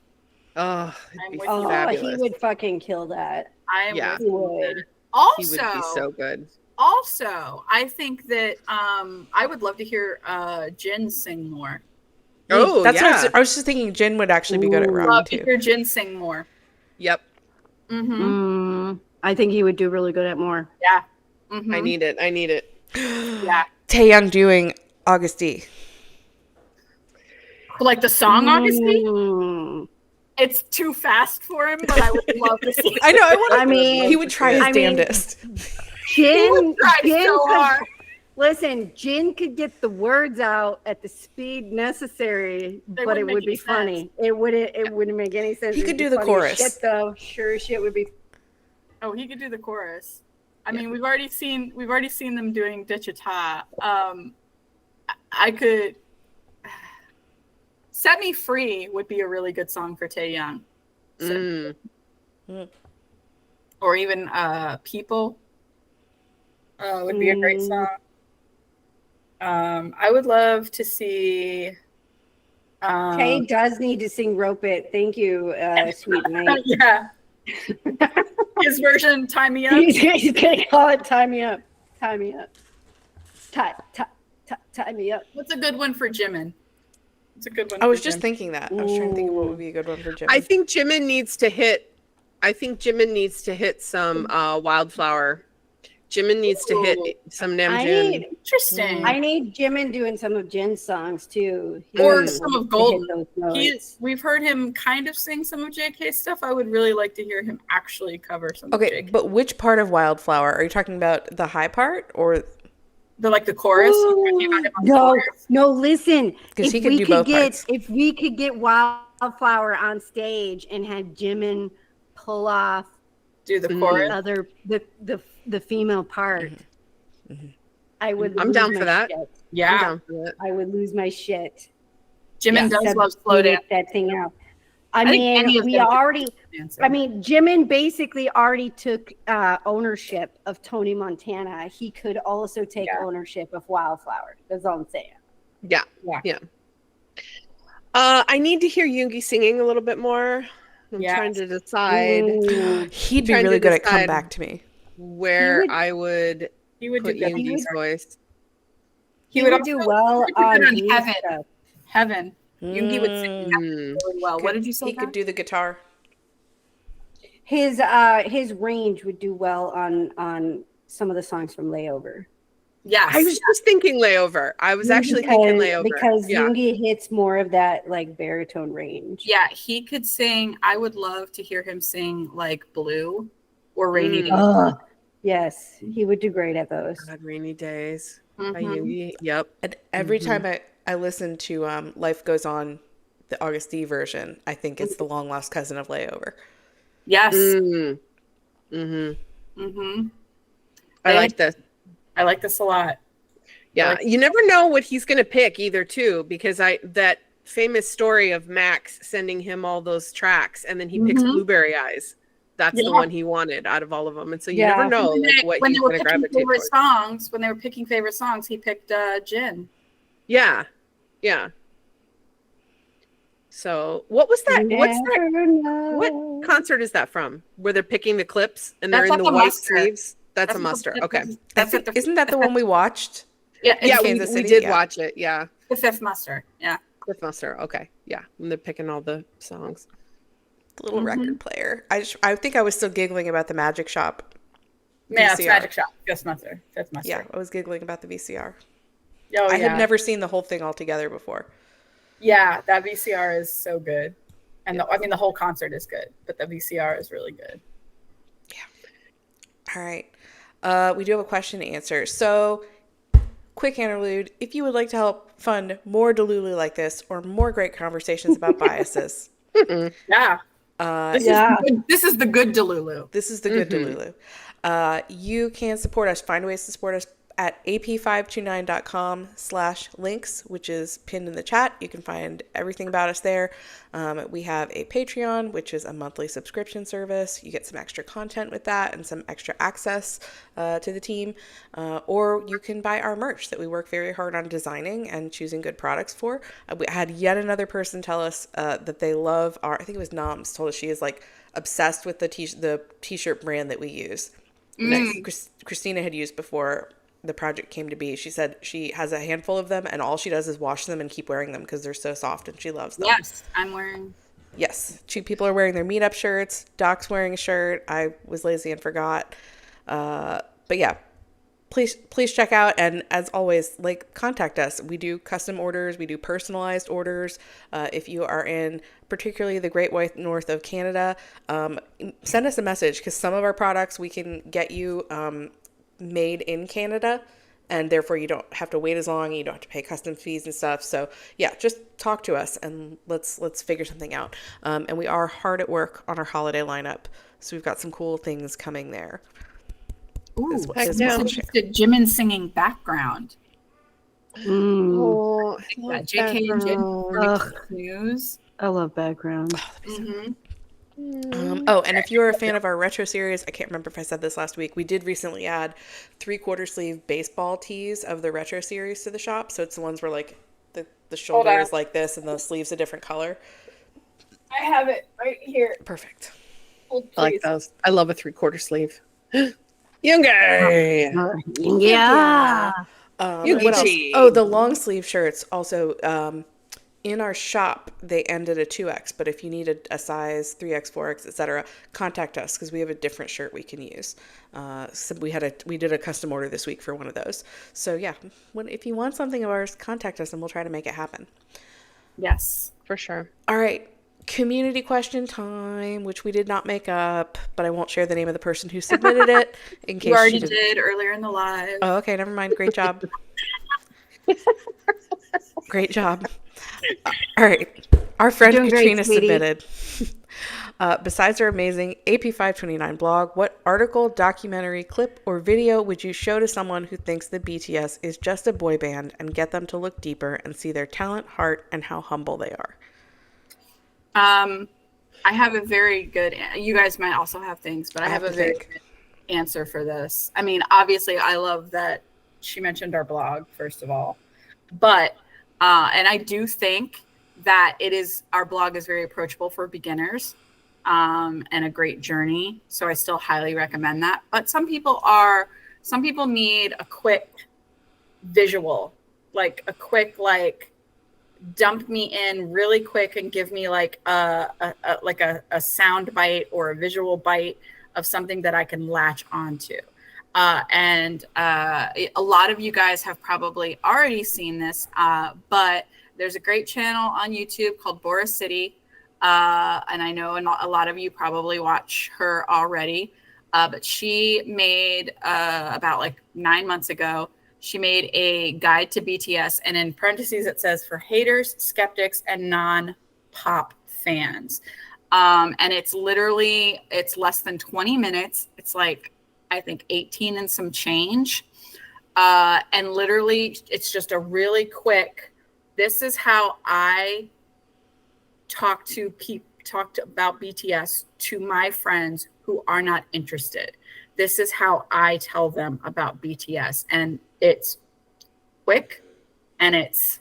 Speaker 3: Oh, it'd
Speaker 5: I'm
Speaker 3: be
Speaker 5: with
Speaker 4: Oh,
Speaker 5: you.
Speaker 3: fabulous.
Speaker 4: he would fucking kill that.
Speaker 5: I am
Speaker 3: Yeah.
Speaker 5: with
Speaker 4: He
Speaker 5: you.
Speaker 4: would.
Speaker 5: Also,
Speaker 3: He would be so good.
Speaker 5: I think that I would love to hear Jin sing more.
Speaker 3: Oh,
Speaker 2: That's
Speaker 3: yeah.
Speaker 2: what I was just thinking. Jin would actually be good at rapping
Speaker 5: Love to
Speaker 2: too.
Speaker 5: hear Jin sing more.
Speaker 3: Yep.
Speaker 5: Mm-hmm.
Speaker 4: I think he would do really good at more.
Speaker 5: Yeah. Mm-hmm.
Speaker 3: I need it.
Speaker 5: Yeah.
Speaker 2: Taeyoung doing August D.
Speaker 5: Like the song, obviously.
Speaker 4: Mm.
Speaker 5: It's too fast for him, but I would love to see.
Speaker 2: I know.
Speaker 4: I mean,
Speaker 2: He would try his
Speaker 4: I mean,
Speaker 2: damnedest.
Speaker 4: Jin,
Speaker 5: Try
Speaker 4: Jin
Speaker 5: so
Speaker 4: could-
Speaker 5: hard.
Speaker 4: listen, Jin could get the words out at the speed necessary, but
Speaker 5: wouldn't
Speaker 4: it
Speaker 5: make
Speaker 4: would be
Speaker 5: any
Speaker 4: funny.
Speaker 5: sense.
Speaker 4: It wouldn't make any sense.
Speaker 2: He
Speaker 4: It'd
Speaker 2: could
Speaker 4: be
Speaker 2: do the
Speaker 4: funny as
Speaker 2: chorus.
Speaker 4: Shit, though. Sure as shit would be.
Speaker 5: Oh, he could do the chorus. I mean, we've already seen them doing Dichita. I could. Set Me Free would be a really good song for Taeyoung. Or even People would be a great song. I would love to see.
Speaker 4: Tay does need to sing "Rope It." Thank you, sweet mate.
Speaker 5: Yeah. His version, Tie Me Up.
Speaker 4: He's gonna call it "Tie Me Up." Tie me up. Tie me up.
Speaker 5: What's a good one for Jimin? It's a good one.
Speaker 2: I was
Speaker 5: for
Speaker 2: just
Speaker 5: Jimin.
Speaker 2: thinking that. I was trying to think of what would be a good one for Jim.
Speaker 3: I think Jimin needs to hit some Wildflower Jimin needs to hit
Speaker 5: Ooh.
Speaker 3: some
Speaker 4: I
Speaker 3: Namjoon.
Speaker 4: need
Speaker 5: Interesting.
Speaker 4: I need Jimin doing some of Jin's songs too.
Speaker 5: Or
Speaker 3: Mm.
Speaker 5: some of
Speaker 4: To
Speaker 5: Golden.
Speaker 4: hit those notes.
Speaker 5: We've heard him kind of sing some of JK's stuff. I would really like to hear him actually cover some of
Speaker 2: Okay,
Speaker 5: JK.
Speaker 2: but which part of Wildflower? Are you talking about the high part or
Speaker 5: The chorus. You got him on the
Speaker 4: No,
Speaker 5: chorus.
Speaker 4: no, listen.
Speaker 2: 'Cause
Speaker 4: If
Speaker 2: he could
Speaker 4: we
Speaker 2: do
Speaker 4: could
Speaker 2: both
Speaker 4: get
Speaker 2: parts.
Speaker 4: if we could get Wildflower on stage and had Jimin pull off
Speaker 5: Do the chorus.
Speaker 4: the female part, I would
Speaker 3: I'm
Speaker 4: lose
Speaker 3: down
Speaker 4: my
Speaker 3: for that.
Speaker 4: shit.
Speaker 3: I'm
Speaker 5: Yeah.
Speaker 3: down for that.
Speaker 4: I would lose my shit.
Speaker 5: Jimin does love slow dance.
Speaker 4: That thing out. I
Speaker 5: think any
Speaker 4: mean,
Speaker 5: of
Speaker 4: we
Speaker 5: them could
Speaker 4: already.
Speaker 5: Dancing.
Speaker 4: I mean, Jimin basically already took ownership of Tony Montana. He could also take ownership of Wildflower. That's all I'm saying.
Speaker 3: Yeah. I need to hear Yoongi singing a little bit more. I'm
Speaker 5: Yes.
Speaker 3: trying to decide
Speaker 2: he'd be
Speaker 3: trying to
Speaker 2: really good at Come
Speaker 3: decide
Speaker 2: Back to Me.
Speaker 3: where
Speaker 4: would-
Speaker 3: I would
Speaker 5: he would
Speaker 3: put
Speaker 5: do good.
Speaker 3: Yoongi's voice.
Speaker 4: He
Speaker 5: would
Speaker 4: would do
Speaker 5: also-
Speaker 4: well
Speaker 5: he would do
Speaker 4: on
Speaker 5: good on
Speaker 4: these
Speaker 5: Heaven.
Speaker 4: stuff.
Speaker 5: Heaven. Yoongi would sing Heaven
Speaker 3: Mm.
Speaker 5: really well. What did you say?
Speaker 2: He could do the guitar.
Speaker 4: His range would do well on some of the songs from Layover.
Speaker 5: Yes.
Speaker 3: I was just thinking Layover. I was actually thinking Layover.
Speaker 4: Because
Speaker 3: yeah.
Speaker 4: Yoongi hits more of that like baritone range.
Speaker 5: Yeah, he could sing. I would love to hear him sing like Blue or Rainy Day.
Speaker 4: Yes, he would do great at those.
Speaker 3: God, Rainy Days by
Speaker 5: Mhm.
Speaker 3: Yoongi. Yep.
Speaker 2: And every time I listen to Life Goes On, the August D version, I think it's the long lost cousin of Layover.
Speaker 5: Yes.
Speaker 3: Mm. Mm-hmm.
Speaker 5: Mm-hmm.
Speaker 3: I like this.
Speaker 5: I like this a lot.
Speaker 3: Yeah,
Speaker 5: Like-
Speaker 3: you never know what he's going to pick either, too, because that famous story of Max sending him all those tracks, and then he picks Blueberry Eyes. That's the one he wanted out of all of them, and so you never know what
Speaker 5: when
Speaker 3: he's
Speaker 5: they were
Speaker 3: going to
Speaker 5: picking
Speaker 3: gravitate
Speaker 5: favorite
Speaker 3: towards.
Speaker 5: songs, when they were picking favorite songs, he picked Jin.
Speaker 3: Yeah. So what was that? What concert is that from? Where they're picking the clips and they're
Speaker 5: That's
Speaker 3: in
Speaker 5: at
Speaker 3: the
Speaker 5: the
Speaker 3: white
Speaker 5: muster.
Speaker 3: sleeves? That's a muster. Okay.
Speaker 5: That's at the
Speaker 2: Isn't that the one we watched?
Speaker 5: yeah,
Speaker 3: Yeah,
Speaker 2: Kansas
Speaker 3: we
Speaker 2: City?
Speaker 3: did
Speaker 2: Yeah.
Speaker 3: watch it. Yeah.
Speaker 5: the fifth muster. Yeah.
Speaker 3: Cliff Muster. Okay. Yeah. And they're picking all the songs.
Speaker 2: The little record player. I think I was still giggling about the Magic Shop.
Speaker 5: Yeah, it's
Speaker 2: VCR.
Speaker 5: Magic Shop. Fifth muster.
Speaker 2: Yeah, I was giggling about the VCR.
Speaker 5: Oh,
Speaker 2: I
Speaker 5: yeah.
Speaker 2: had never seen the whole thing all together before.
Speaker 5: Yeah, that VCR is so good. And the whole concert is good, but the VCR is really good.
Speaker 2: All right. We do have a question to answer. So, quick interlude. If you would like to help fund more Delulu like this or more great conversations about biases,
Speaker 5: Yeah. This is the good Delulu.
Speaker 2: this is the good Delulu. You can support us. Find ways to support us at ap529.com/links, which is pinned in the chat. You can find everything about us there. We have a Patreon, which is a monthly subscription service. You get some extra content with that and some extra access to the team. Or you can buy our merch that we work very hard on designing and choosing good products for. We had yet another person tell us that they love our, I think it was Noms, told us she is like obsessed with the t-shirt brand that we use. That Christina had used before the project came to be. She said she has a handful of them and all she does is wash them and keep wearing them because they're so soft and she loves them.
Speaker 5: Yes, I'm wearing.
Speaker 2: Yes. 2 people are wearing their meetup shirts. Doc's wearing a shirt. I was lazy and forgot. But yeah, please check out. And as always, contact us. We do custom orders. We do personalized orders. If you are in particularly the Great White North of Canada, send us a message because some of our products we can get you made in Canada, and therefore you don't have to wait as long. You don't have to pay custom fees and stuff. So yeah, just talk to us and let's figure something out. And we are hard at work on our holiday lineup, so we've got some cool things coming there.
Speaker 5: Ooh,
Speaker 2: I'll
Speaker 5: Jimin singing background.
Speaker 3: Oh,
Speaker 5: Yeah, JK and Jin news.
Speaker 4: I love background.
Speaker 2: And if you're a fan of our retro series, I can't remember if I said this last week, we did recently add 3/4 sleeve baseball tees of the retro series to the shop. So it's the ones where like the shoulder is like this and the sleeve's a different color.
Speaker 5: I have it right here.
Speaker 2: Perfect.
Speaker 5: Hold,
Speaker 3: I like
Speaker 5: please.
Speaker 3: those. I love a 3/4 sleeve. Yoongi!
Speaker 4: Yeah.
Speaker 2: What else?
Speaker 3: Yukichi.
Speaker 2: Oh, the long sleeve shirts also in our shop, they end at a 2X, but if you need a size 3X, 4X, etc., contact us because we have a different shirt we can use. So we did a custom order this week for one of those. So yeah, if you want something of ours, contact us and we'll try to make it happen.
Speaker 5: Yes,
Speaker 3: For sure.
Speaker 2: All right, community question time, which we did not make up, but I won't share the name of the person who submitted it in case
Speaker 5: you already
Speaker 2: didn't.
Speaker 5: did earlier in the live.
Speaker 2: Oh, okay, never mind. Great job. Great job. All right. Our friend
Speaker 4: You're doing great,
Speaker 2: Katrina
Speaker 4: sweetie.
Speaker 2: submitted. Besides our amazing AP529 blog, what article, documentary, clip, or video would you show to someone who thinks that BTS is just a boy band and get them to look deeper and see their talent, heart, and how humble they are?
Speaker 5: I have a very good. You guys might also have things, but I have a very good answer for this. I mean, obviously, I love that she mentioned our blog first of all, but and I do think that our blog is very approachable for beginners, and a great journey. So I still highly recommend that. But some people need a quick visual, like a quick dump me in really quick and give me like a sound bite or a visual bite of something that I can latch onto. And a lot of you guys have probably already seen this, but there's a great channel on YouTube called Bora City. And I know a lot of you probably watch her already, but she made about 9 months ago, she made a guide to BTS, and in parentheses it says for haters, skeptics, and non-pop fans. And it's less than 20 minutes. It's I think 18 and some change. And literally it's just a really quick, this is how I talked about BTS to my friends who are not interested. This is how I tell them about BTS. And it's quick and it's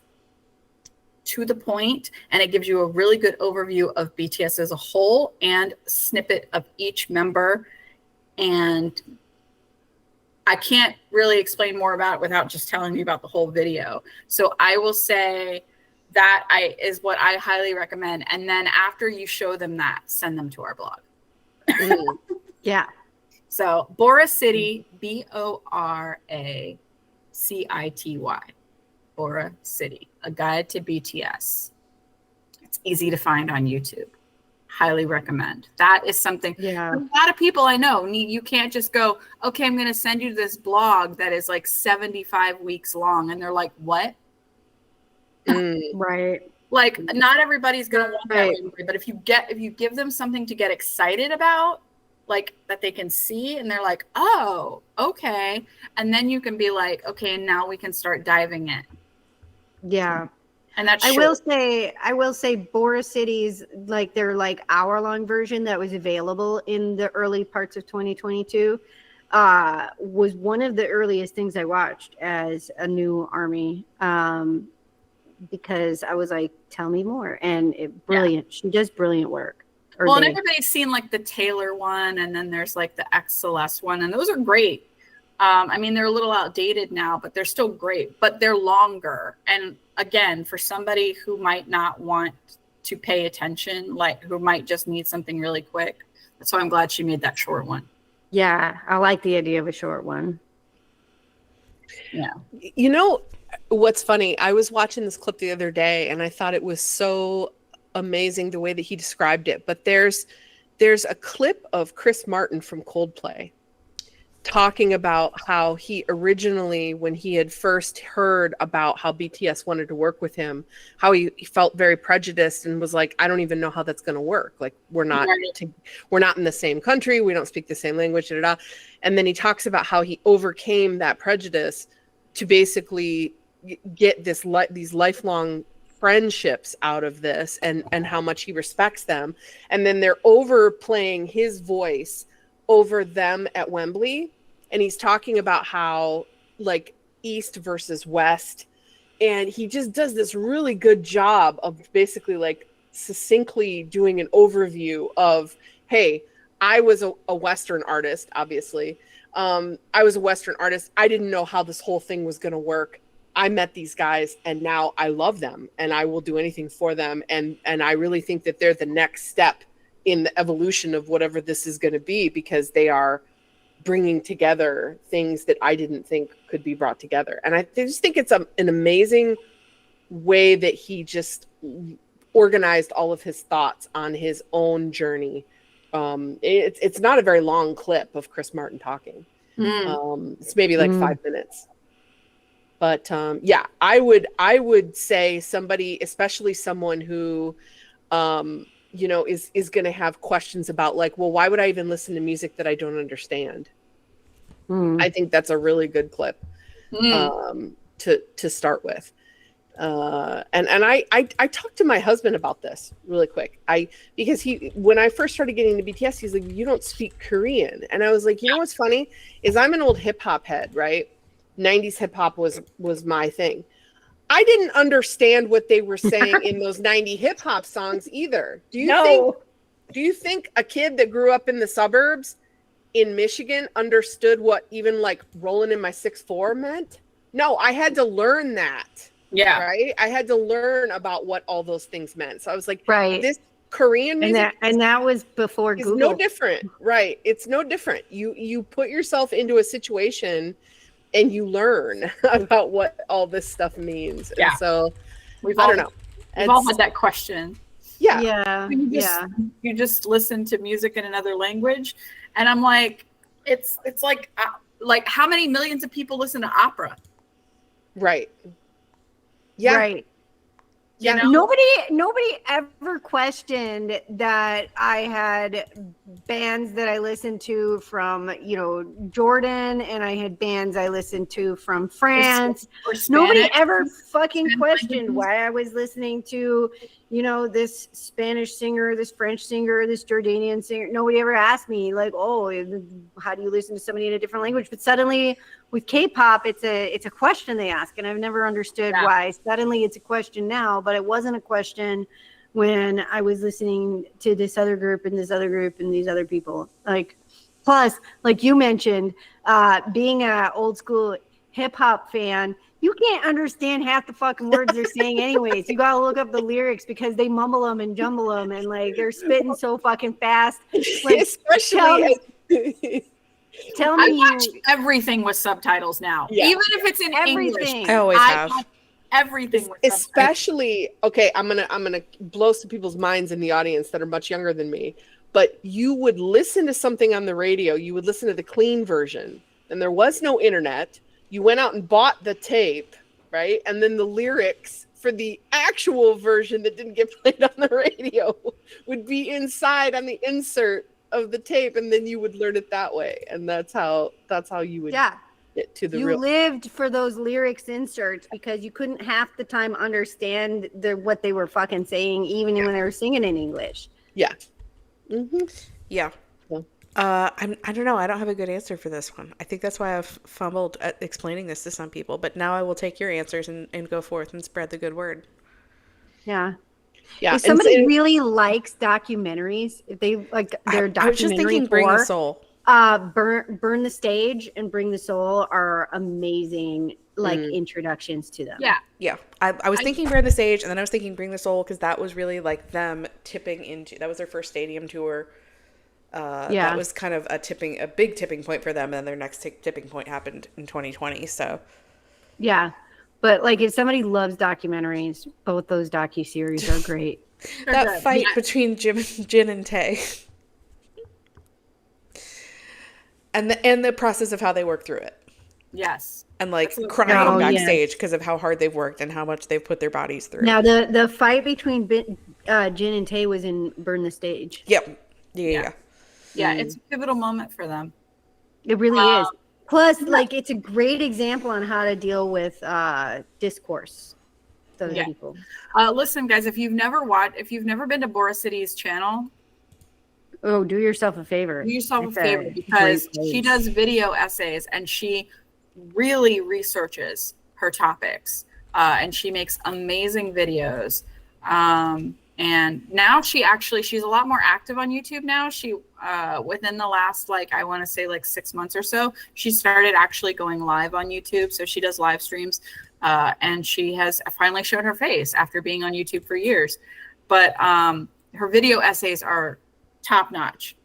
Speaker 5: to the point, and it gives you a really good overview of BTS as a whole and snippet of each member. And I can't really explain more about it without just telling you about the whole video. So I will say that is what I highly recommend. And then after you show them that, send them to our blog.
Speaker 4: Yeah.
Speaker 5: So Bora City, BORACITY, Bora City, a guide to BTS. It's easy to find on YouTube. Highly recommend. That is something.
Speaker 4: Yeah.
Speaker 5: A lot of people I know, you can't just go, okay, I'm going to send you this blog that is 75 weeks long. And they're like, what?
Speaker 4: Right.
Speaker 5: Not everybody's going to want that way, but if you give them something to get excited about, that they can see, and they're like, oh, okay. And then you can be like, okay, now we can start diving in.
Speaker 4: Yeah.
Speaker 5: And that's
Speaker 4: I will say Bora City's their hour-long version that was available in the early parts of 2022 was one of the earliest things I watched as a new ARMY, because I was like, tell me more. And brilliant. Yeah. She does brilliant work.
Speaker 5: And everybody's seen the Taylor one, and then there's the XLS one, and those are great. I mean, they're a little outdated now, but they're still great, but they're longer. And again, for somebody who might not want to pay attention, who might just need something really quick. That's why I'm glad she made that short one.
Speaker 4: Yeah. I like the idea of a short one.
Speaker 5: Yeah.
Speaker 3: You know, what's funny? I was watching this clip the other day and I thought it was so amazing the way that he described it. But there's a clip of Chris Martin from Coldplay talking about how he originally, when he had first heard about how BTS wanted to work with him, how he felt very prejudiced and was like, I don't even know how that's going to work. We're not in the same country. We don't speak the same language. Da, da, da. And then he talks about how he overcame that prejudice to basically get these lifelong friendships out of this, and how much he respects them. And then they're overplaying his voice over them at Wembley, and he's talking about how East versus West, and he just does this really good job of basically succinctly doing an overview of, hey, I was a Western artist, obviously. I was a Western artist. I didn't know how this whole thing was going to work. I met these guys and now I love them and I will do anything for them. And I really think that they're the next step in the evolution of whatever this is going to be, because they are bringing together things that I didn't think could be brought together. And I just think it's an amazing way that he just organized all of his thoughts on his own journey. It's not a very long clip of Chris Martin talking. It's maybe like 5 minutes. But yeah, I would say somebody, especially someone who you know, is going to have questions about like, well, why would I even listen to music that I don't understand? I think that's a really good clip to start with. And I talked to my husband about this really quick. Because when I first started getting into BTS, he's like, you don't speak Korean. And I was like, you know what's funny is I'm an old hip hop head, right? 90s hip hop was my thing. I didn't understand what they were saying in those 90 hip hop songs either. Do you think a kid that grew up in the suburbs in Michigan understood what even like rolling in my 6'4" meant? No, I had to learn that.
Speaker 5: Yeah.
Speaker 3: Right. I had to learn about what all those things meant. So I was like,
Speaker 4: right.
Speaker 3: This Korean music
Speaker 4: and that was before Google.
Speaker 3: It's no different. Right. It's no different. You put yourself into a situation and you learn about what all this stuff means.
Speaker 5: Yeah.
Speaker 3: And so I don't know.
Speaker 5: We've all had that question.
Speaker 3: Yeah.
Speaker 4: Yeah.
Speaker 5: You just listen to music in another language. And I'm like, it's like how many millions of people listen to opera?
Speaker 3: Right. Yeah.
Speaker 4: Right.
Speaker 3: Yeah.
Speaker 5: You know?
Speaker 4: Nobody ever questioned that I had bands that I listened to from, you know, Jordan, and I had bands I listened to from France.
Speaker 5: Or Spanish.
Speaker 4: Nobody ever fucking questioned why I was listening to, you know, this Spanish singer, this French singer, this Jordanian singer. Nobody ever asked me like, oh, how do you listen to somebody in a different language? But suddenly with K-pop, it's a question they ask, and I've never understood why. Suddenly it's a question now, but it wasn't a question when I was listening to this other group and this other group and these other people. Like, plus, like you mentioned, being an old school hip hop fan, you can't understand half the fucking words they're saying anyways. You gotta look up the lyrics because they mumble them and jumble them, and like they're spitting so fucking fast. Like,
Speaker 3: especially
Speaker 4: tell
Speaker 5: I
Speaker 4: me
Speaker 5: watch everything with subtitles now, even if it's in English.
Speaker 2: I always have.
Speaker 5: Watch everything with
Speaker 3: especially okay. I'm gonna blow some people's minds in the audience that are much younger than me. But you would listen to something on the radio. You would listen to the clean version, and there was no internet. You went out and bought the tape, right? And then the lyrics for the actual version that didn't get played on the radio would be inside on the insert of the tape, and then you would learn it that way. And that's how you would get to the real.
Speaker 4: You lived for those lyrics inserts because you couldn't half the time understand what they were fucking saying, even when they were singing in English.
Speaker 3: Yeah. Mm-hmm.
Speaker 2: Yeah. I don't know. I don't have a good answer for this one. I think that's why I've fumbled at explaining this to some people. But now I will take your answers and go forth and spread the good word.
Speaker 4: Yeah.
Speaker 3: Yeah.
Speaker 4: If somebody really likes documentaries, if they like their documentary,
Speaker 2: I was just thinking Bring the Soul.
Speaker 4: Burn the Stage and Bring the Soul are amazing, like introductions to them.
Speaker 2: Yeah. I was thinking Burn the Stage, and then I was thinking Bring the Soul, because that was really like them tipping into, that was their first stadium tour. That was kind of a big tipping point for them, and then their next tipping point happened in 2020. So,
Speaker 4: yeah, but like if somebody loves documentaries, both those docuseries are great.
Speaker 2: That fight between Jin and Tae, and the process of how they work through it.
Speaker 5: Yes.
Speaker 2: And like crying backstage because of how hard they've worked and how much they've put their bodies through.
Speaker 4: Now the fight between Jin and Tae was in Burn the Stage.
Speaker 2: Yep. Yeah.
Speaker 5: Yeah, it's a pivotal moment for them.
Speaker 4: It really is. Plus, like, it's a great example on how to deal with discourse to other people.
Speaker 5: Listen, guys, if you've never been to Bora City's channel,
Speaker 4: do yourself a favor.
Speaker 5: Do yourself a favor, because she does video essays and she really researches her topics, and she makes amazing videos. And now she's a lot more active on YouTube now. She, within the last, I want to say 6 months or so, she started actually going live on YouTube. So she does live streams. and she has finally shown her face after being on YouTube for years. But her video essays are top notch.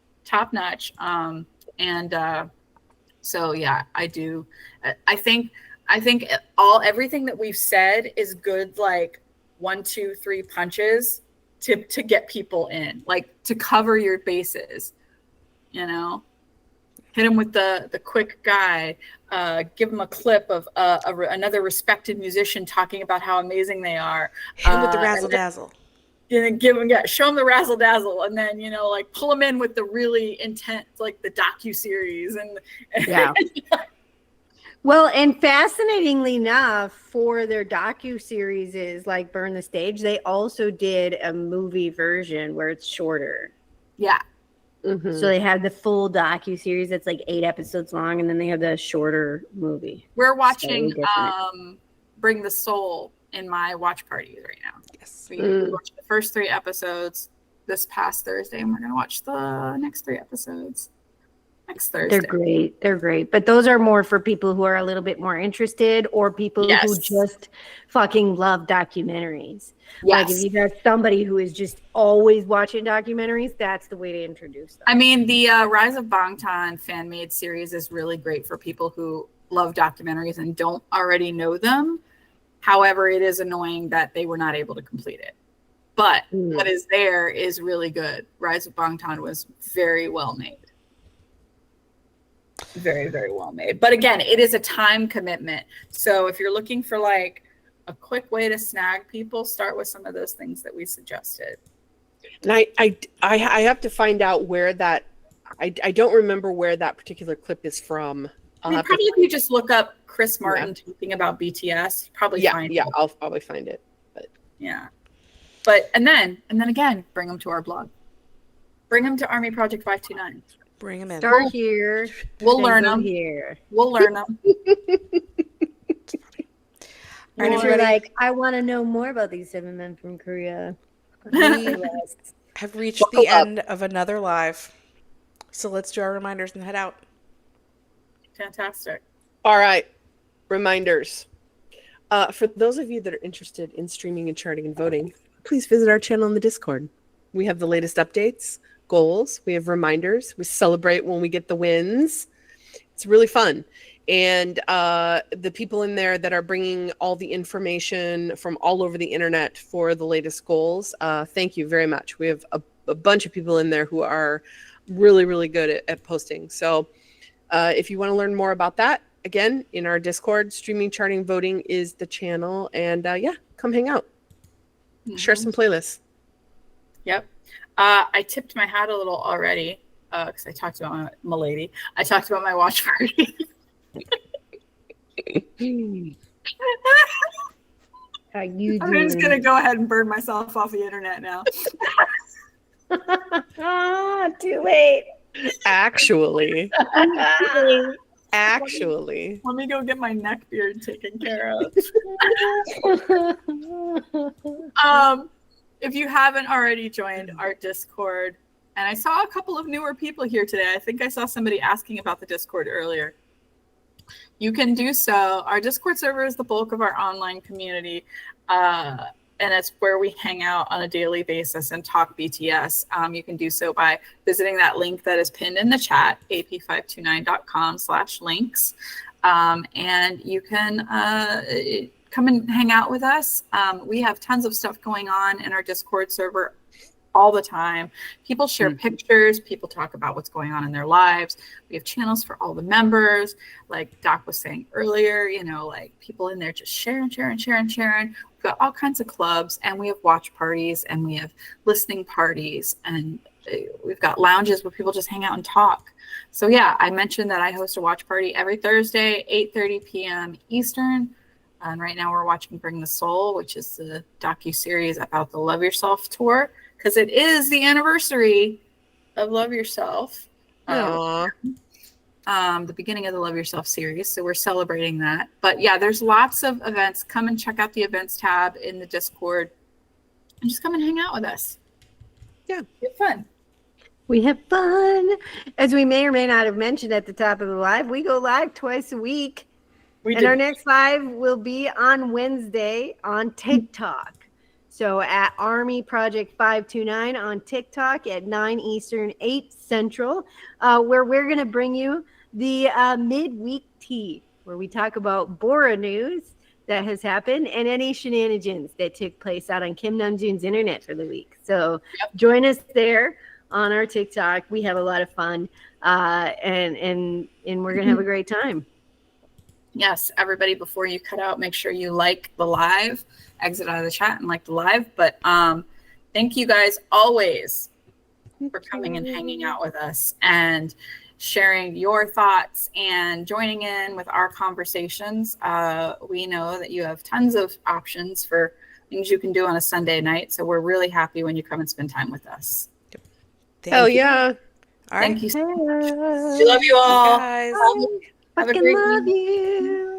Speaker 5: So yeah, I do. I think everything that we've said is good, like 1, 2, 3 punches to get people in, like to cover your bases, you know. Hit them with the quick guy. Give them a clip of another respected musician talking about how amazing they are.
Speaker 2: Hit him with the razzle dazzle.
Speaker 5: And show them the razzle dazzle, and then like pull them in with the really intense, like the docu-series and
Speaker 4: yeah. Well, and fascinatingly enough, for their docu-series is like Burn the Stage, they also did a movie version where it's shorter.
Speaker 5: Yeah.
Speaker 4: Mm-hmm. So they have the full docu-series that's like 8 episodes long, and then they have the shorter movie.
Speaker 5: We're watching Bring the Soul in my watch party right now.
Speaker 2: Yes.
Speaker 5: We watched the first 3 episodes this past Thursday, and we're going to watch the next 3 episodes next Thursday.
Speaker 4: They're great. But those are more for people who are a little bit more interested, or people who just fucking love documentaries. Yes. Like if you got somebody who is just always watching documentaries, that's the way to introduce them.
Speaker 5: I mean, the Rise of Bangtan fan-made series is really great for people who love documentaries and don't already know them. However, it is annoying that they were not able to complete it. But what is there is really good. Rise of Bangtan was very well made. Very, very well made. But again, it is a time commitment. So if you're looking for like a quick way to snag people, start with some of those things that we suggested.
Speaker 3: And I have to find out where that, I don't remember where that particular clip is from.
Speaker 5: Probably if you just look up Chris Martin talking about BTS, probably find it. Yeah,
Speaker 3: I'll probably find it. But
Speaker 5: yeah. But and then again, bring them to our blog. Bring them to Army Project 529.
Speaker 2: Bring them in.
Speaker 4: Start here.
Speaker 5: We'll learn them.
Speaker 4: Here.
Speaker 5: We'll learn them.
Speaker 4: And if you're like, I want to know more about these 7 men from Korea.
Speaker 2: We have reached the end of another live. So let's do our reminders and head out.
Speaker 5: Fantastic.
Speaker 3: All right. Reminders. For those of you that are interested in streaming and charting and voting, please visit our channel in the Discord. We have the latest updates, goals. We have reminders. We celebrate when we get the wins. It's really fun. And the people in there that are bringing all the information from all over the internet for the latest goals, thank you very much. We have a bunch of people in there who are really, really good at posting. So if you want to learn more about that, again, in our Discord, streaming, charting, voting is the channel. And come hang out. Share some playlists.
Speaker 5: Yep. I tipped my hat a little already because I talked about my lady. I talked about my watch party.
Speaker 4: How you doing?
Speaker 5: I'm just going to go ahead and burn myself off the internet now.
Speaker 4: Too late.
Speaker 3: Actually.
Speaker 5: Let me go get my neck beard taken care of. If you haven't already joined our Discord, and I saw a couple of newer people here today. I think I saw somebody asking about the Discord earlier. You can do so. Our Discord server is the bulk of our online community, and it's where we hang out on a daily basis and talk BTS. You can do so by visiting that link that is pinned in the chat, ap529.com/links. And you can come and hang out with us. We have tons of stuff going on in our Discord server all the time. People share pictures. People talk about what's going on in their lives. We have channels for all the members. Like Doc was saying earlier, like people in there just sharing. We've got all kinds of clubs, and we have watch parties, and we have listening parties, and we've got lounges where people just hang out and talk. So yeah, I mentioned that I host a watch party every Thursday, 8:30 p.m. Eastern. And right now we're watching Bring the Soul, which is the docu-series about the Love Yourself tour, because it is the anniversary of Love Yourself. The beginning of the Love Yourself series. So we're celebrating that. But yeah, there's lots of events. Come and check out the events tab in the Discord and just come and hang out with us.
Speaker 3: Yeah.
Speaker 5: Have fun.
Speaker 4: We have fun. As we may or may not have mentioned at the top of the live, we go live twice a week.
Speaker 5: We
Speaker 4: And our
Speaker 5: did.
Speaker 4: next live will be on Wednesday on TikTok. So at Army Project 529 on TikTok at 9 Eastern, 8 Central, where we're going to bring you the midweek tea, where we talk about Bora news that has happened and any shenanigans that took place out on Kim Namjoon's internet for the week. So join us there on our TikTok. We have a lot of fun, and we're going to have a great time.
Speaker 5: Yes, everybody, before you cut out, make sure you like the live, exit out of the chat and like the live. But thank you guys always for coming and hanging out with us and sharing your thoughts and joining in with our conversations. We know that you have tons of options for things you can do on a Sunday night. So we're really happy when you come and spend time with us.
Speaker 3: Hell
Speaker 2: Thank you.
Speaker 3: yeah.
Speaker 2: All right.
Speaker 5: Thank you so much. We love you all.
Speaker 2: Guys.
Speaker 5: Have a
Speaker 4: Fucking
Speaker 5: great
Speaker 4: love
Speaker 5: week.
Speaker 4: you.